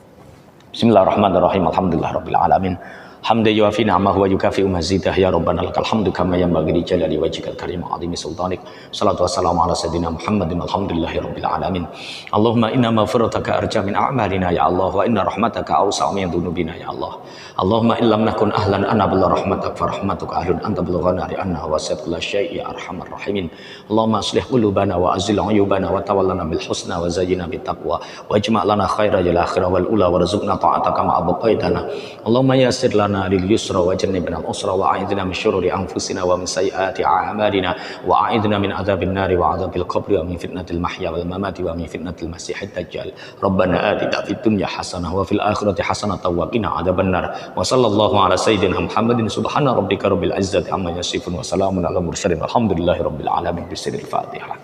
Bismillahirrahmanirrahim. Alhamdulillahirabbil alamin. Hamdan yuafi ni'amahu wa yukafi'u mazidah ya rabbana lakal hamdu kama yanbaghi li jalali wajhikal karim wa 'azimi sultanik. Shalatu wassalamu ala sayyidina Muhammadin alhamdulillahirabbil alamin. Allahumma inna maghfirataka arja min a'malina ya Allah wa inna rahmataka awsa'u min dhunubina ya Allah. Allahumma illam nakun ahlan ana bil rahmatak fa rahmatuka ahlun anta bil ghanari anna wa satla syai'i arhamar rahimin. Allahumma aslih qulubana wa azil 'uyubana wa tawallana bil husna wa zayyina bit taqwa wajma' lana khairal akhirah wal ula warzuqna ta'ataka ma abqaitana. Allahumma yassir lana lil yusra wa jannibna al usra wa a'idna min syururi anfusina wa min sayyiati a'malina wa a'idna min adzabin nari wa adzabil qabri wa min fitnatil mahya wal mamati wa min fitnatil masiihid dajjal. Rabbana atina fid dunya hasanah wa fil akhirati hasanah wa qina adzabannar. Wa sallallahu ala sayyidina Muhammadin subhana rabbika rabbil izzati amma yasifun wa salamun ala mursalin walhamdulillahi rabbil alamin. Bismillahil Fatihah.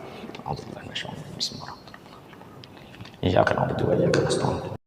A'udzubillahi minasyaitonir rajim. Bismillahirrahmanirrahim. Iyyaka na'budu wa iyyaka nasta'in.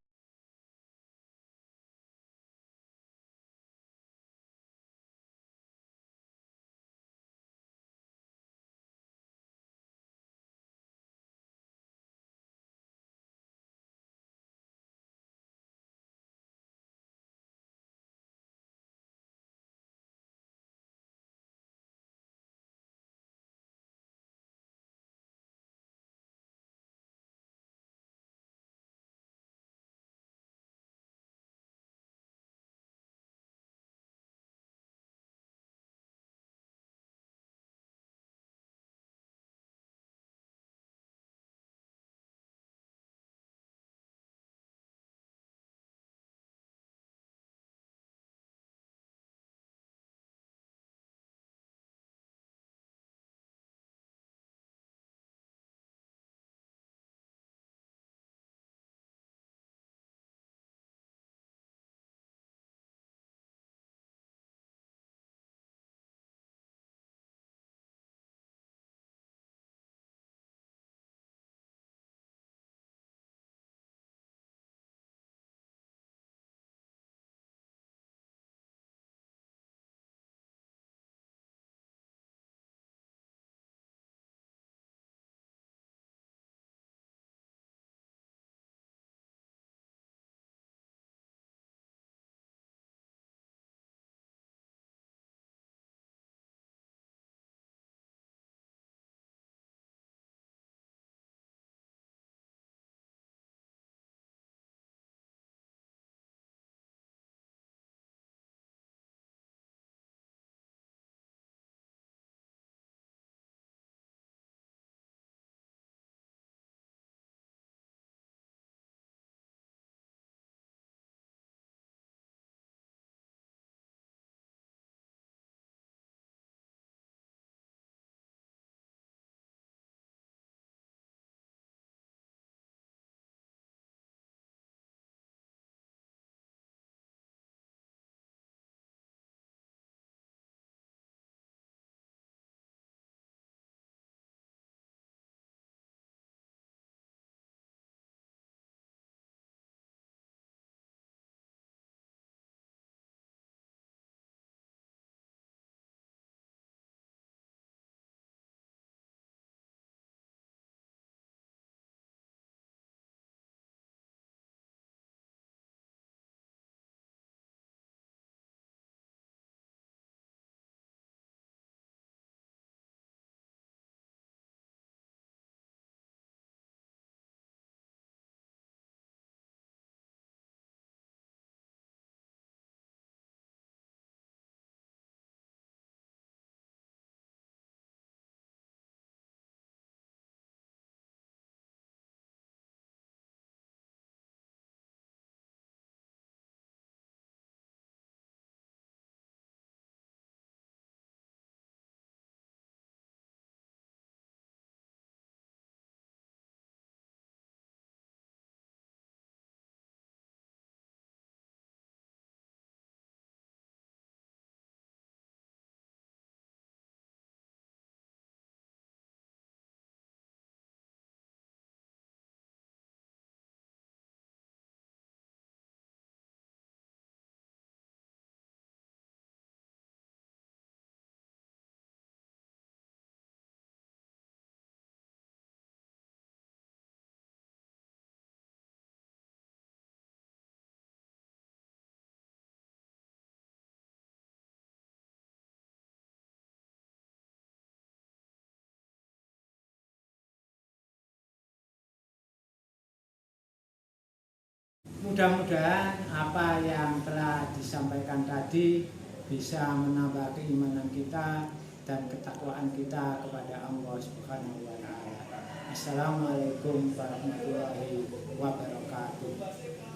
mudah-mudahan apa yang telah disampaikan tadi bisa menambah keimanan kita dan ketakwaan kita kepada Allah Subhanahu wa taala. Assalamualaikum warahmatullahi wabarakatuh.